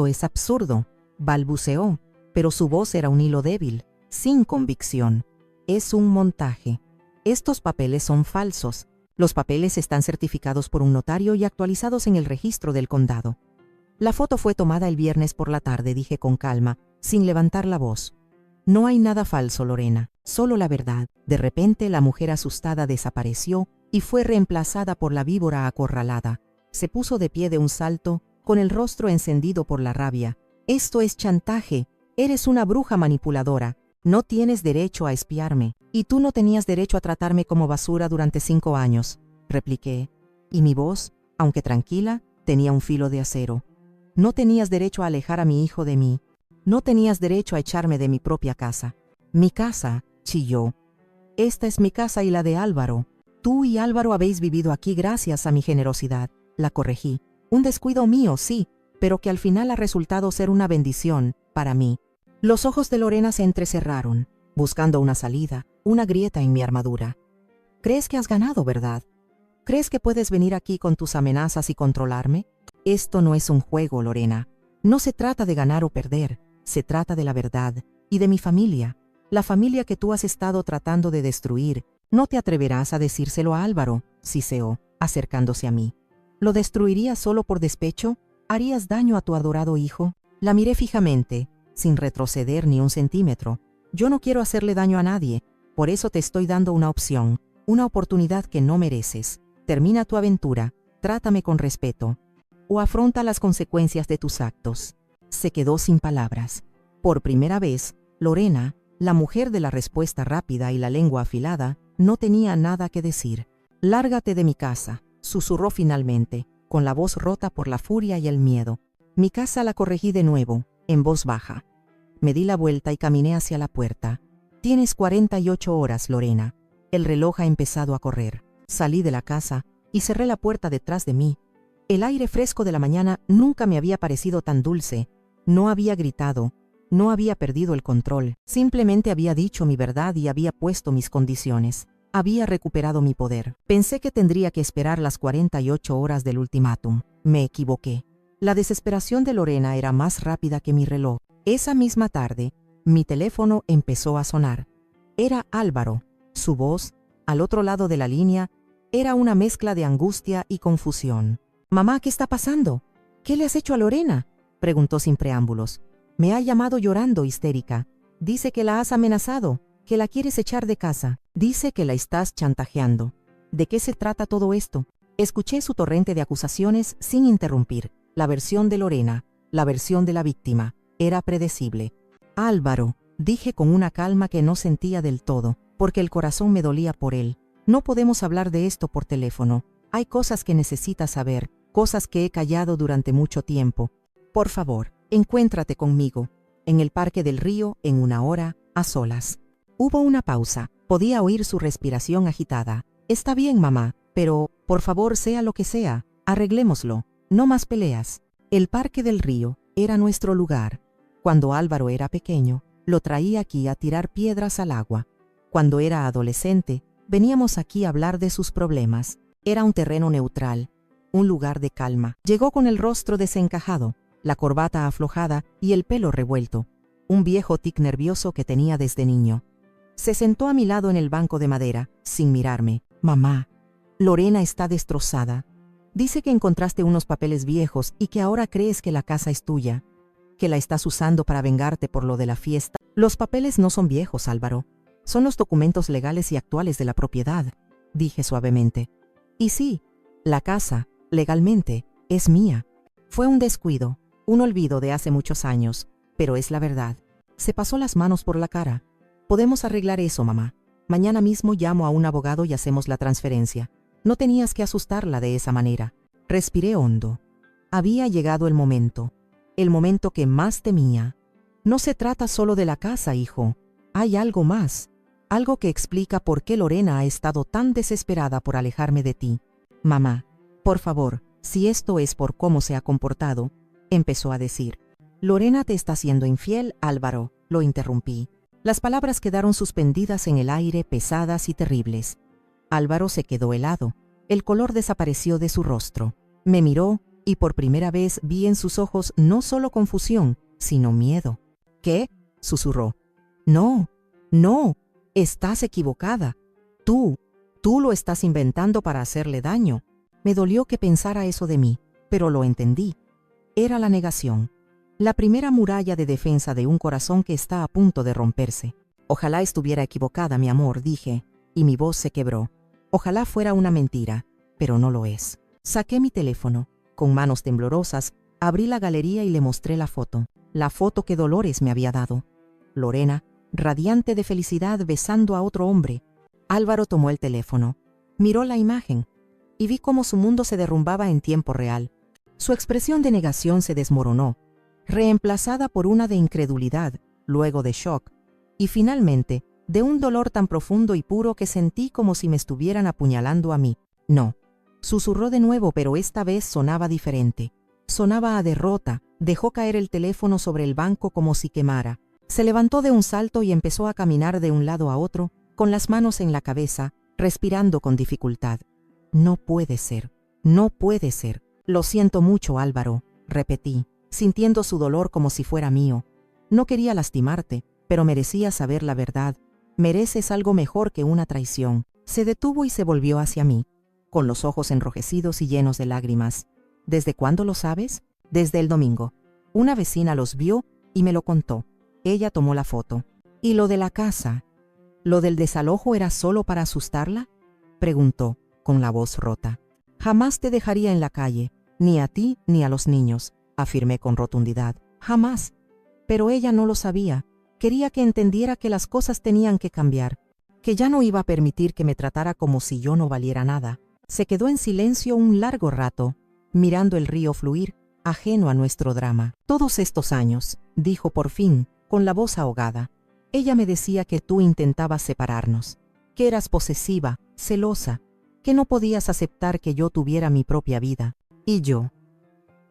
A: es absurdo», balbuceó, pero su voz era un hilo débil, sin convicción. «Es un montaje. Estos papeles son falsos. Los papeles están certificados por un notario y actualizados en el registro del condado. La foto fue tomada el viernes por la tarde», dije con calma, sin levantar la voz. «No hay nada falso, Lorena, solo la verdad». De repente la mujer asustada desapareció y fue reemplazada por la víbora acorralada. Se puso de pie de un salto, con el rostro encendido por la rabia. «Esto es chantaje. Eres una bruja manipuladora. No tienes derecho a espiarme. Y tú no tenías derecho a tratarme como basura durante 5 años», repliqué. Y mi voz, aunque tranquila, tenía un filo de acero. «No tenías derecho a alejar a mi hijo de mí. No tenías derecho a echarme de mi propia casa». «Mi casa», chilló. «Esta es mi casa y la de Álvaro. Tú y Álvaro habéis vivido aquí gracias a mi generosidad», la corregí. «Un descuido mío, sí, pero que al final ha resultado ser una bendición para mí». Los ojos de Lorena se entrecerraron, buscando una salida, una grieta en mi armadura. «¿Crees que has ganado, verdad? ¿Crees que puedes venir aquí con tus amenazas y controlarme? Esto no es un juego, Lorena. No se trata de ganar o perder, se trata de la verdad y de mi familia, la familia que tú has estado tratando de destruir. No te atreverás a decírselo a Álvaro», siseó, acercándose a mí. «¿Lo destruirías solo por despecho? ¿Harías daño a tu adorado hijo?» La miré fijamente, sin retroceder ni un centímetro. «Yo no quiero hacerle daño a nadie, por eso te estoy dando una opción, una oportunidad que no mereces. Termina tu aventura, trátame con respeto, o afronta las consecuencias de tus actos». Se quedó sin palabras. Por primera vez, Lorena, la mujer de la respuesta rápida y la lengua afilada, no tenía nada que decir. «Lárgate de mi casa», susurró finalmente, con la voz rota por la furia y el miedo. Mi casa, la corregí de nuevo, en voz baja. Me di la vuelta y caminé hacia la puerta. Tienes 48 horas, Lorena. El reloj ha empezado a correr. Salí de la casa y cerré la puerta detrás de mí. El aire fresco de la mañana nunca me había parecido tan dulce. No había gritado, no había perdido el control. Simplemente había dicho mi verdad y había puesto mis condiciones. Había recuperado mi poder. Pensé que tendría que esperar las 48 horas del ultimátum. Me equivoqué. La desesperación de Lorena era más rápida que mi reloj. Esa misma tarde, mi teléfono empezó a sonar. Era Álvaro. Su voz, al otro lado de la línea, era una mezcla de angustia y confusión. «Mamá, ¿qué está pasando? ¿Qué le has hecho a Lorena?», preguntó sin preámbulos. «Me ha llamado llorando, histérica. Dice que la has amenazado, que la quieres echar de casa. Dice que la estás chantajeando. ¿De qué se trata todo esto?». Escuché su torrente de acusaciones sin interrumpir. La versión de Lorena, la versión de la víctima, era predecible. «Álvaro», dije con una calma que no sentía del todo, porque el corazón me dolía por él. «No podemos hablar de esto por teléfono. Hay cosas que necesitas saber, cosas que he callado durante mucho tiempo. Por favor, encuéntrate conmigo, en el Parque del Río, en 1 hora, a solas». Hubo una pausa. Podía oír su respiración agitada. «Está bien, mamá, pero, por favor, sea lo que sea, arreglémoslo. No más peleas». El Parque del Río era nuestro lugar. Cuando Álvaro era pequeño, lo traía aquí a tirar piedras al agua. Cuando era adolescente, veníamos aquí a hablar de sus problemas. Era un terreno neutral, un lugar de calma. Llegó con el rostro desencajado, la corbata aflojada y el pelo revuelto, un viejo tic nervioso que tenía desde niño. Se sentó a mi lado en el banco de madera, sin mirarme. «Mamá, Lorena está destrozada. Dice que encontraste unos papeles viejos y que ahora crees que la casa es tuya, que la estás usando para vengarte por lo de la fiesta». «Los papeles no son viejos, Álvaro. Son los documentos legales y actuales de la propiedad», dije suavemente. «Y sí, la casa, legalmente, es mía. Fue un descuido, un olvido de hace muchos años, pero es la verdad. Se pasó las manos por la cara. Podemos arreglar eso, mamá. Mañana mismo llamo a un abogado y hacemos la transferencia. No tenías que asustarla de esa manera». Respiré hondo. Había llegado el momento que más temía. «No se trata solo de la casa, hijo. Hay algo más. Algo que explica por qué Lorena ha estado tan desesperada por alejarme de ti. Mamá, por favor, si esto es por cómo se ha comportado», empezó a decir. «Lorena te está siendo infiel, Álvaro», lo interrumpí. Las palabras quedaron suspendidas en el aire, pesadas y terribles. Álvaro se quedó helado. El color desapareció de su rostro. Me miró y por primera vez vi en sus ojos no solo confusión, sino miedo. «¿Qué?», susurró. «No, no, estás equivocada. Tú lo estás inventando para hacerle daño». Me dolió que pensara eso de mí, pero lo entendí. Era la negación. La primera muralla de defensa de un corazón que está a punto de romperse. «Ojalá estuviera equivocada, mi amor», dije, y mi voz se quebró. Ojalá fuera una mentira, pero no lo es. Saqué mi teléfono. Con manos temblorosas, abrí la galería y le mostré la foto que Dolores me había dado. Lorena, radiante de felicidad, besando a otro hombre. Álvaro tomó el teléfono, miró la imagen, y vi cómo su mundo se derrumbaba en tiempo real. Su expresión de negación se desmoronó, reemplazada por una de incredulidad, luego de shock, y finalmente, de un dolor tan profundo y puro que sentí como si me estuvieran apuñalando a mí. «No», susurró de nuevo, pero esta vez sonaba diferente. Sonaba a derrota. Dejó caer el teléfono sobre el banco como si quemara. Se levantó de un salto y empezó a caminar de un lado a otro, con las manos en la cabeza, respirando con dificultad. «No puede ser, no puede ser. Lo siento mucho, Álvaro», repetí, sintiendo su dolor como si fuera mío. «No quería lastimarte, pero merecía saber la verdad. Mereces algo mejor que una traición». Se detuvo y se volvió hacia mí, con los ojos enrojecidos y llenos de lágrimas. «¿Desde cuándo lo sabes?». «Desde el domingo. Una vecina los vio y me lo contó. Ella tomó la foto». «¿Y lo de la casa? ¿Lo del desalojo era solo para asustarla?», preguntó, con la voz rota. «Jamás te dejaría en la calle, ni a ti ni a los niños», afirmé con rotundidad. «Jamás». Pero ella no lo sabía. Quería que entendiera que las cosas tenían que cambiar, que ya no iba a permitir que me tratara como si yo no valiera nada. Se quedó en silencio un largo rato, mirando el río fluir, ajeno a nuestro drama. Todos estos años, dijo por fin, con la voz ahogada, ella me decía que tú intentabas separarnos, que eras posesiva, celosa, que no podías aceptar que yo tuviera mi propia vida. Y yo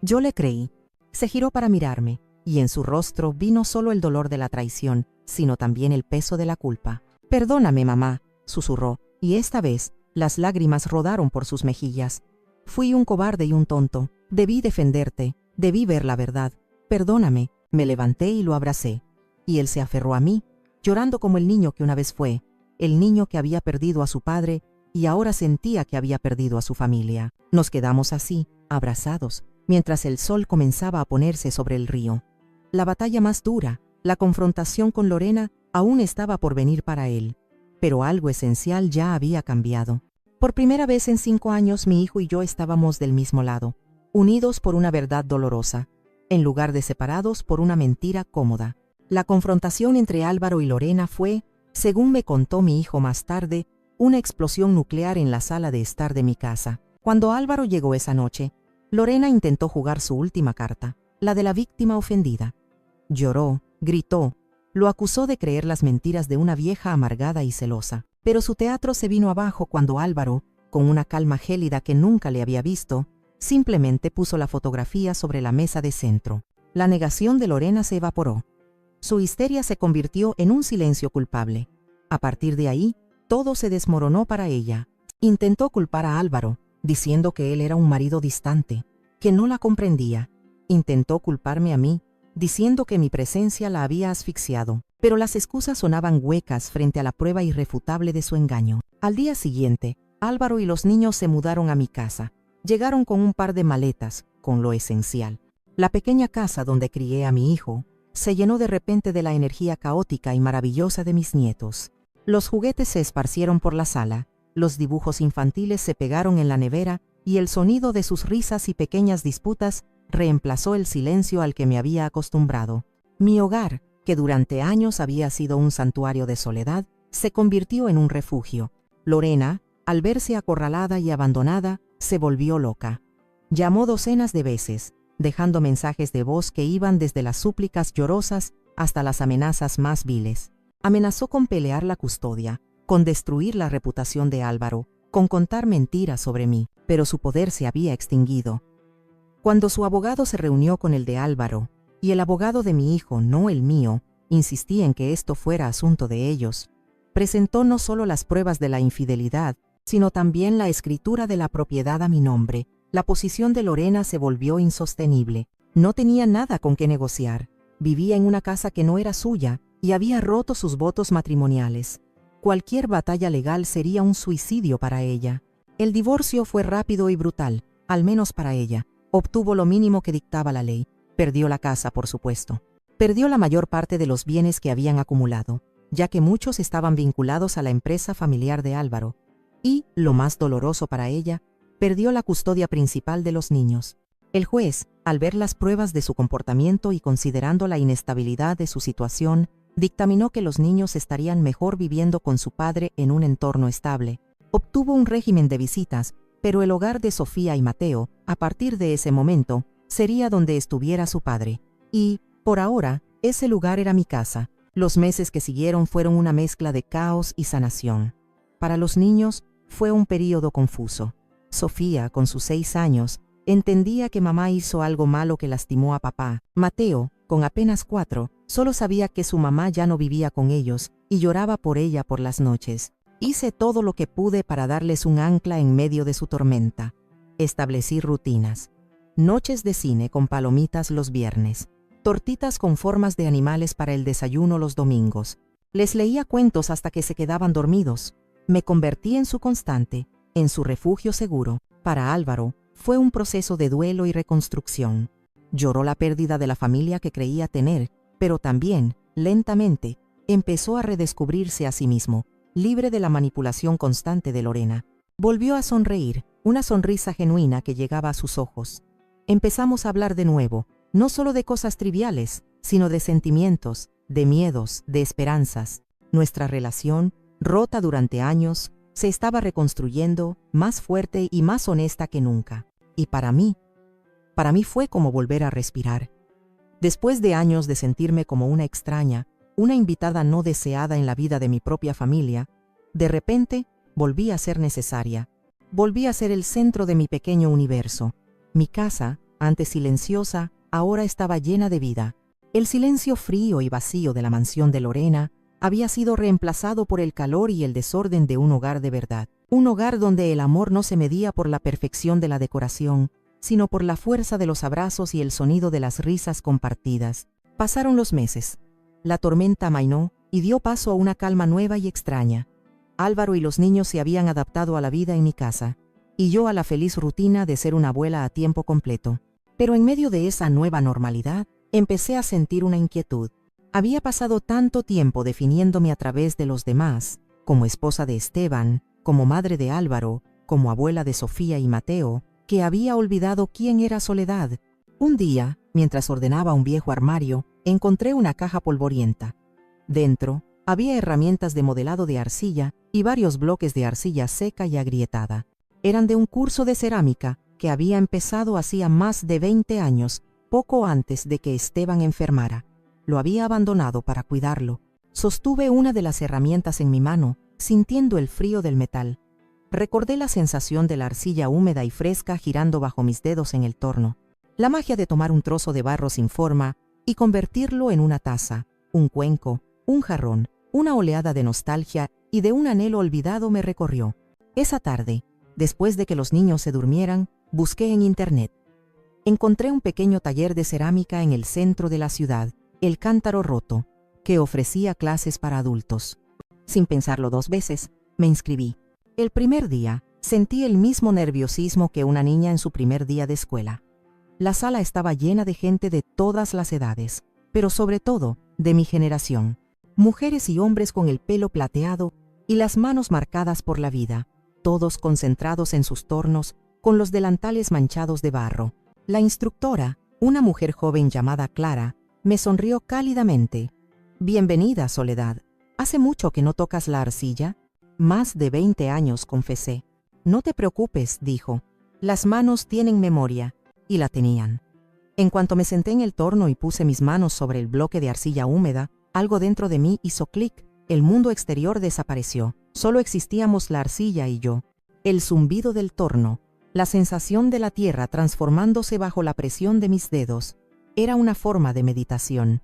A: le creí. Se giró para mirarme, y en su rostro vi no solo el dolor de la traición, sino también el peso de la culpa. Perdóname, mamá, susurró, y esta vez las lágrimas rodaron por sus mejillas. Fui un cobarde y un tonto. Debí defenderte, debí ver la verdad. Perdóname. Me levanté y lo abracé. Y él se aferró a mí, llorando como el niño que una vez fue, el niño que había perdido a su padre y ahora sentía que había perdido a su familia. Nos quedamos así, abrazados, mientras el sol comenzaba a ponerse sobre el río. La batalla más dura, la confrontación con Lorena, aún estaba por venir para él. Pero algo esencial ya había cambiado. Por primera vez en 5 años mi hijo y yo estábamos del mismo lado, unidos por una verdad dolorosa, en lugar de separados por una mentira cómoda. La confrontación entre Álvaro y Lorena fue, según me contó mi hijo más tarde, una explosión nuclear en la sala de estar de mi casa. Cuando Álvaro llegó esa noche, Lorena intentó jugar su última carta, la de la víctima ofendida. Lloró, gritó, lo acusó de creer las mentiras de una vieja amargada y celosa. Pero su teatro se vino abajo cuando Álvaro, con una calma gélida que nunca le había visto, simplemente puso la fotografía sobre la mesa de centro. La negación de Lorena se evaporó. Su histeria se convirtió en un silencio culpable. A partir de ahí, todo se desmoronó para ella. Intentó culpar a Álvaro, diciendo que él era un marido distante, que no la comprendía. Intentó culparme a mí, diciendo que mi presencia la había asfixiado, pero las excusas sonaban huecas frente a la prueba irrefutable de su engaño. Al día siguiente, Álvaro y los niños se mudaron a mi casa. Llegaron con un par de maletas, con lo esencial. La pequeña casa donde crié a mi hijo se llenó de repente de la energía caótica y maravillosa de mis nietos. Los juguetes se esparcieron por la sala, los dibujos infantiles se pegaron en la nevera y el sonido de sus risas y pequeñas disputas reemplazó el silencio al que me había acostumbrado. Mi hogar, que durante años había sido un santuario de soledad, se convirtió en un refugio. Lorena, al verse acorralada y abandonada, se volvió loca. Llamó docenas de veces, dejando mensajes de voz que iban desde las súplicas llorosas hasta las amenazas más viles. Amenazó con pelear la custodia, con destruir la reputación de Álvaro, con contar mentiras sobre mí, pero su poder se había extinguido. Cuando su abogado se reunió con el de Álvaro, y el abogado de mi hijo, no el mío, insistí en que esto fuera asunto de ellos, presentó no solo las pruebas de la infidelidad, sino también la escritura de la propiedad a mi nombre. La posición de Lorena se volvió insostenible. No tenía nada con qué negociar. Vivía en una casa que no era suya y había roto sus votos matrimoniales. Cualquier batalla legal sería un suicidio para ella. El divorcio fue rápido y brutal, al menos para ella. Obtuvo lo mínimo que dictaba la ley. Perdió la casa, por supuesto. Perdió la mayor parte de los bienes que habían acumulado, ya que muchos estaban vinculados a la empresa familiar de Álvaro. Y, lo más doloroso para ella, perdió la custodia principal de los niños. El juez, al ver las pruebas de su comportamiento y considerando la inestabilidad de su situación, dictaminó que los niños estarían mejor viviendo con su padre en un entorno estable. Obtuvo un régimen de visitas, pero el hogar de Sofía y Mateo, a partir de ese momento, sería donde estuviera su padre. Y, por ahora, ese lugar era mi casa. Los meses que siguieron fueron una mezcla de caos y sanación. Para los niños, fue un período confuso. Sofía, con sus 6 años, entendía que mamá hizo algo malo que lastimó a papá. Mateo, con apenas 4, solo sabía que su mamá ya no vivía con ellos y lloraba por ella por las noches. Hice todo lo que pude para darles un ancla en medio de su tormenta. Establecí rutinas. Noches de cine con palomitas los viernes. Tortitas con formas de animales para el desayuno los domingos. Les leía cuentos hasta que se quedaban dormidos. Me convertí en su constante, en su refugio seguro. Para Álvaro, fue un proceso de duelo y reconstrucción. Lloró la pérdida de la familia que creía tener, pero también, lentamente, empezó a redescubrirse a sí mismo, libre de la manipulación constante de Lorena. Volvió a sonreír, una sonrisa genuina que llegaba a sus ojos. Empezamos a hablar de nuevo, no solo de cosas triviales, sino de sentimientos, de miedos, de esperanzas. Nuestra relación, rota durante años, se estaba reconstruyendo, más fuerte y más honesta que nunca. Y para mí, Para mí fue como volver a respirar. Después de años de sentirme como una extraña, una invitada no deseada en la vida de mi propia familia, de repente volví a ser necesaria. Volví a ser el centro de mi pequeño universo. Mi casa, antes silenciosa, ahora estaba llena de vida. El silencio frío y vacío de la mansión de Lorena había sido reemplazado por el calor y el desorden de un hogar de verdad. Un hogar donde el amor no se medía por la perfección de la decoración, sino por la fuerza de los abrazos y el sonido de las risas compartidas. Pasaron los meses. La tormenta amainó y dio paso a una calma nueva y extraña. Álvaro y los niños se habían adaptado a la vida en mi casa, y yo a la feliz rutina de ser una abuela a tiempo completo. Pero en medio de esa nueva normalidad, empecé a sentir una inquietud. Había pasado tanto tiempo definiéndome a través de los demás, como esposa de Esteban, como madre de Álvaro, como abuela de Sofía y Mateo, que había olvidado quién era Soledad. Un día, mientras ordenaba un viejo armario, encontré una caja polvorienta. Dentro, había herramientas de modelado de arcilla y varios bloques de arcilla seca y agrietada. Eran de un curso de cerámica que había empezado hacía más de 20 años, poco antes de que Esteban enfermara. Lo había abandonado para cuidarlo. Sostuve una de las herramientas en mi mano, sintiendo el frío del metal. Recordé la sensación de la arcilla húmeda y fresca girando bajo mis dedos en el torno. La magia de tomar un trozo de barro sin forma y convertirlo en una taza, un cuenco, un jarrón, una oleada de nostalgia y de un anhelo olvidado me recorrió. Esa tarde, después de que los niños se durmieran, busqué en internet. Encontré un pequeño taller de cerámica en el centro de la ciudad, El Cántaro Roto, que ofrecía clases para adultos. Sin pensarlo 2 veces, me inscribí. El primer día, sentí el mismo nerviosismo que una niña en su primer día de escuela. La sala estaba llena de gente de todas las edades, pero sobre todo, de mi generación. Mujeres y hombres con el pelo plateado y las manos marcadas por la vida, todos concentrados en sus tornos, con los delantales manchados de barro. La instructora, una mujer joven llamada Clara, me sonrió cálidamente. «Bienvenida, Soledad. ¿Hace mucho que no tocas la arcilla?» «Más de 20 años», confesé. «No te preocupes», dijo. «Las manos tienen memoria», y la tenían. En cuanto me senté en el torno y puse mis manos sobre el bloque de arcilla húmeda, algo dentro de mí hizo clic. El mundo exterior desapareció. Solo existíamos la arcilla y yo. El zumbido del torno, la sensación de la tierra transformándose bajo la presión de mis dedos, era una forma de meditación,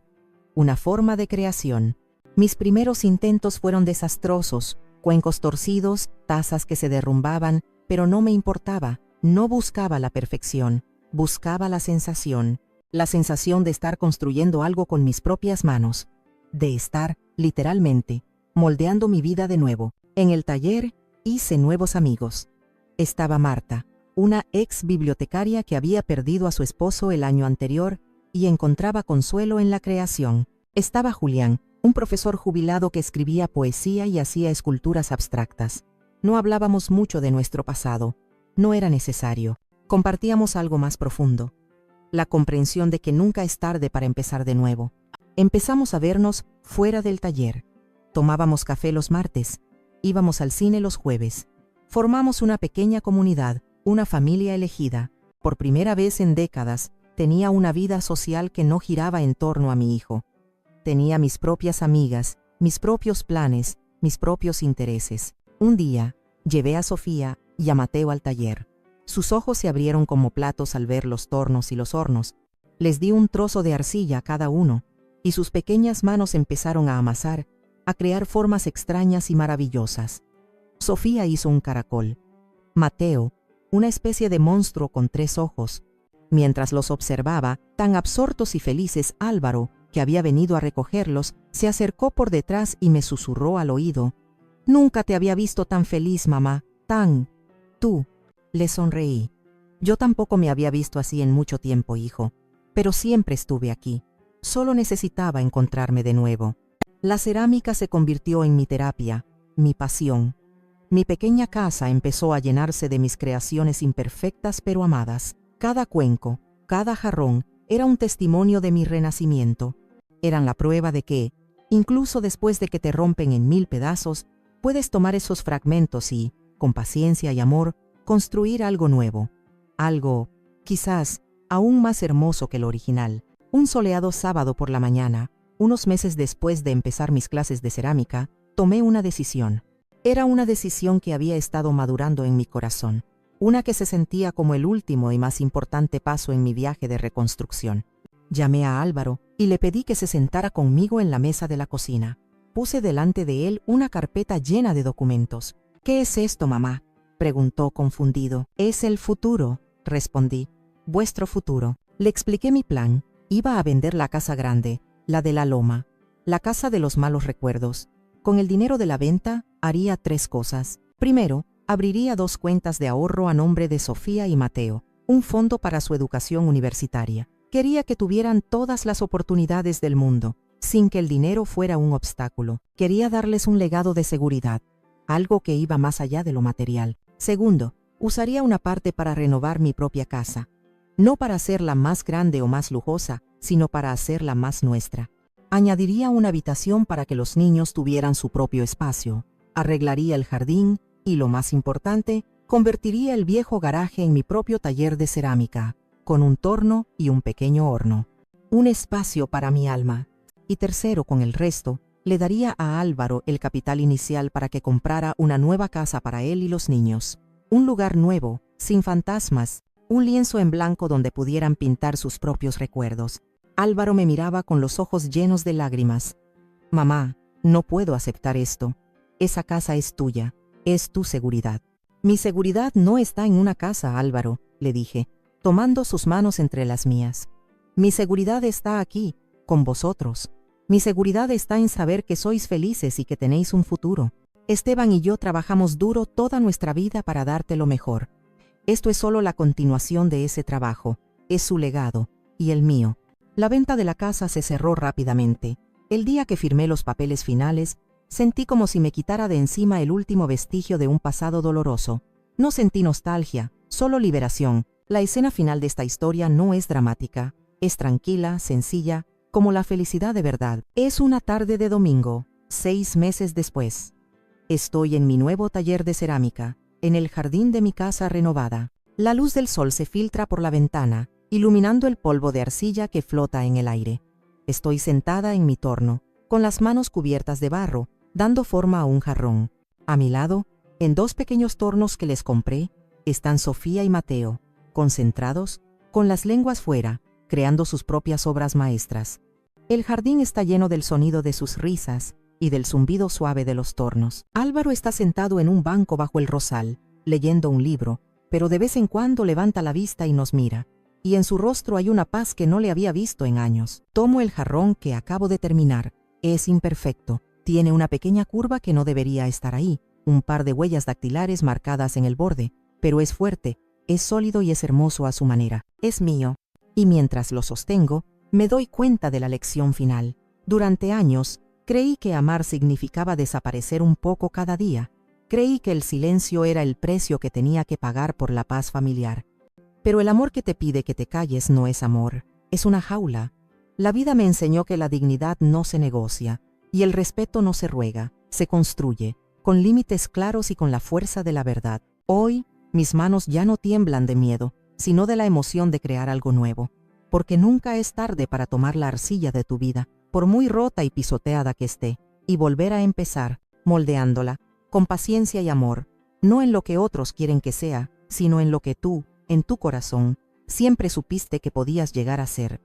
A: una forma de creación. Mis primeros intentos fueron desastrosos, cuencos torcidos, tazas que se derrumbaban, pero no me importaba, no buscaba la perfección, buscaba la sensación de estar construyendo algo con mis propias manos, de estar, literalmente, moldeando mi vida de nuevo. En el taller, hice nuevos amigos. Estaba Marta, una ex bibliotecaria que había perdido a su esposo el año anterior y encontraba consuelo en la creación. Estaba Julián, un profesor jubilado que escribía poesía y hacía esculturas abstractas. No hablábamos mucho de nuestro pasado. No era necesario. Compartíamos algo más profundo. La comprensión de que nunca es tarde para empezar de nuevo. Empezamos a vernos fuera del taller. Tomábamos café los martes. Íbamos al cine los jueves. Formamos una pequeña comunidad, una familia elegida. Por primera vez en décadas, tenía una vida social que no giraba en torno a mi hijo. Tenía mis propias amigas, mis propios planes, mis propios intereses. Un día, llevé a Sofía y a Mateo al taller. Sus ojos se abrieron como platos al ver los tornos y los hornos. Les di un trozo de arcilla a cada uno, y sus pequeñas manos empezaron a amasar, a crear formas extrañas y maravillosas. Sofía hizo un caracol. Mateo, una especie de monstruo con 3 ojos. Mientras los observaba, tan absortos y felices, Álvaro, que había venido a recogerlos, se acercó por detrás y me susurró al oído. «Nunca te había visto tan feliz, mamá, tan... tú». Le sonreí. «Yo tampoco me había visto así en mucho tiempo, hijo, pero siempre estuve aquí. Solo necesitaba encontrarme de nuevo». La cerámica se convirtió en mi terapia, mi pasión. Mi pequeña casa empezó a llenarse de mis creaciones imperfectas pero amadas. Cada cuenco, cada jarrón, era un testimonio de mi renacimiento. Eran la prueba de que, incluso después de que te rompen en 1000 pedazos, puedes tomar esos fragmentos y, con paciencia y amor, construir algo nuevo. Algo, quizás, aún más hermoso que el original. Un soleado sábado por la mañana, unos meses después de empezar mis clases de cerámica, tomé una decisión. Era una decisión que había estado madurando en mi corazón, una que se sentía como el último y más importante paso en mi viaje de reconstrucción. Llamé a Álvaro y le pedí que se sentara conmigo en la mesa de la cocina. Puse delante de él una carpeta llena de documentos. «¿Qué es esto, mamá?», preguntó confundido. «Es el futuro», respondí. «Vuestro futuro». Le expliqué mi plan. Iba a vender la casa grande, la de la loma, la casa de los malos recuerdos. Con el dinero de la venta, haría 3 cosas. Primero, abriría 2 cuentas de ahorro a nombre de Sofía y Mateo, un fondo para su educación universitaria. Quería que tuvieran todas las oportunidades del mundo, sin que el dinero fuera un obstáculo. Quería darles un legado de seguridad, algo que iba más allá de lo material. Segundo, usaría una parte para renovar mi propia casa. No para hacerla más grande o más lujosa, sino para hacerla más nuestra. Añadiría una habitación para que los niños tuvieran su propio espacio. Arreglaría el jardín y, lo más importante, convertiría el viejo garaje en mi propio taller de cerámica, con un torno y un pequeño horno. Un espacio para mi alma. Y tercero, con el resto, le daría a Álvaro el capital inicial para que comprara una nueva casa para él y los niños. Un lugar nuevo, sin fantasmas, un lienzo en blanco donde pudieran pintar sus propios recuerdos. Álvaro me miraba con los ojos llenos de lágrimas. «Mamá, no puedo aceptar esto. Esa casa es tuya, es tu seguridad». «Mi seguridad no está en una casa, Álvaro», le dije, tomando sus manos entre las mías. «Mi seguridad está aquí, con vosotros. Mi seguridad está en saber que sois felices y que tenéis un futuro. Esteban y yo trabajamos duro toda nuestra vida para darte lo mejor. Esto es solo la continuación de ese trabajo, es su legado, y el mío». La venta de la casa se cerró rápidamente. El día que firmé los papeles finales, sentí como si me quitara de encima el último vestigio de un pasado doloroso. No sentí nostalgia, solo liberación. La escena final de esta historia no es dramática, es tranquila, sencilla, como la felicidad de verdad. Es una tarde de domingo, 6 meses después. Estoy en mi nuevo taller de cerámica, en el jardín de mi casa renovada. La luz del sol se filtra por la ventana, iluminando el polvo de arcilla que flota en el aire. Estoy sentada en mi torno, con las manos cubiertas de barro, dando forma a un jarrón. A mi lado, en 2 pequeños tornos que les compré, están Sofía y Mateo, concentrados, con las lenguas fuera, creando sus propias obras maestras. El jardín está lleno del sonido de sus risas y del zumbido suave de los tornos. Álvaro está sentado en un banco bajo el rosal, leyendo un libro, pero de vez en cuando levanta la vista y nos mira, y en su rostro hay una paz que no le había visto en años. Tomo el jarrón que acabo de terminar. Es imperfecto, tiene una pequeña curva que no debería estar ahí, un par de huellas dactilares marcadas en el borde, pero es fuerte, es sólido y es hermoso a su manera. Es mío. Y mientras lo sostengo, me doy cuenta de la lección final. Durante años, creí que amar significaba desaparecer un poco cada día. Creí que el silencio era el precio que tenía que pagar por la paz familiar. Pero el amor que te pide que te calles no es amor, es una jaula. La vida me enseñó que la dignidad no se negocia, y el respeto no se ruega, se construye, con límites claros y con la fuerza de la verdad. Hoy, mis manos ya no tiemblan de miedo, sino de la emoción de crear algo nuevo. Porque nunca es tarde para tomar la arcilla de tu vida, por muy rota y pisoteada que esté, y volver a empezar, moldeándola, con paciencia y amor, no en lo que otros quieren que sea, sino en lo que tú, en tu corazón, siempre supiste que podías llegar a ser.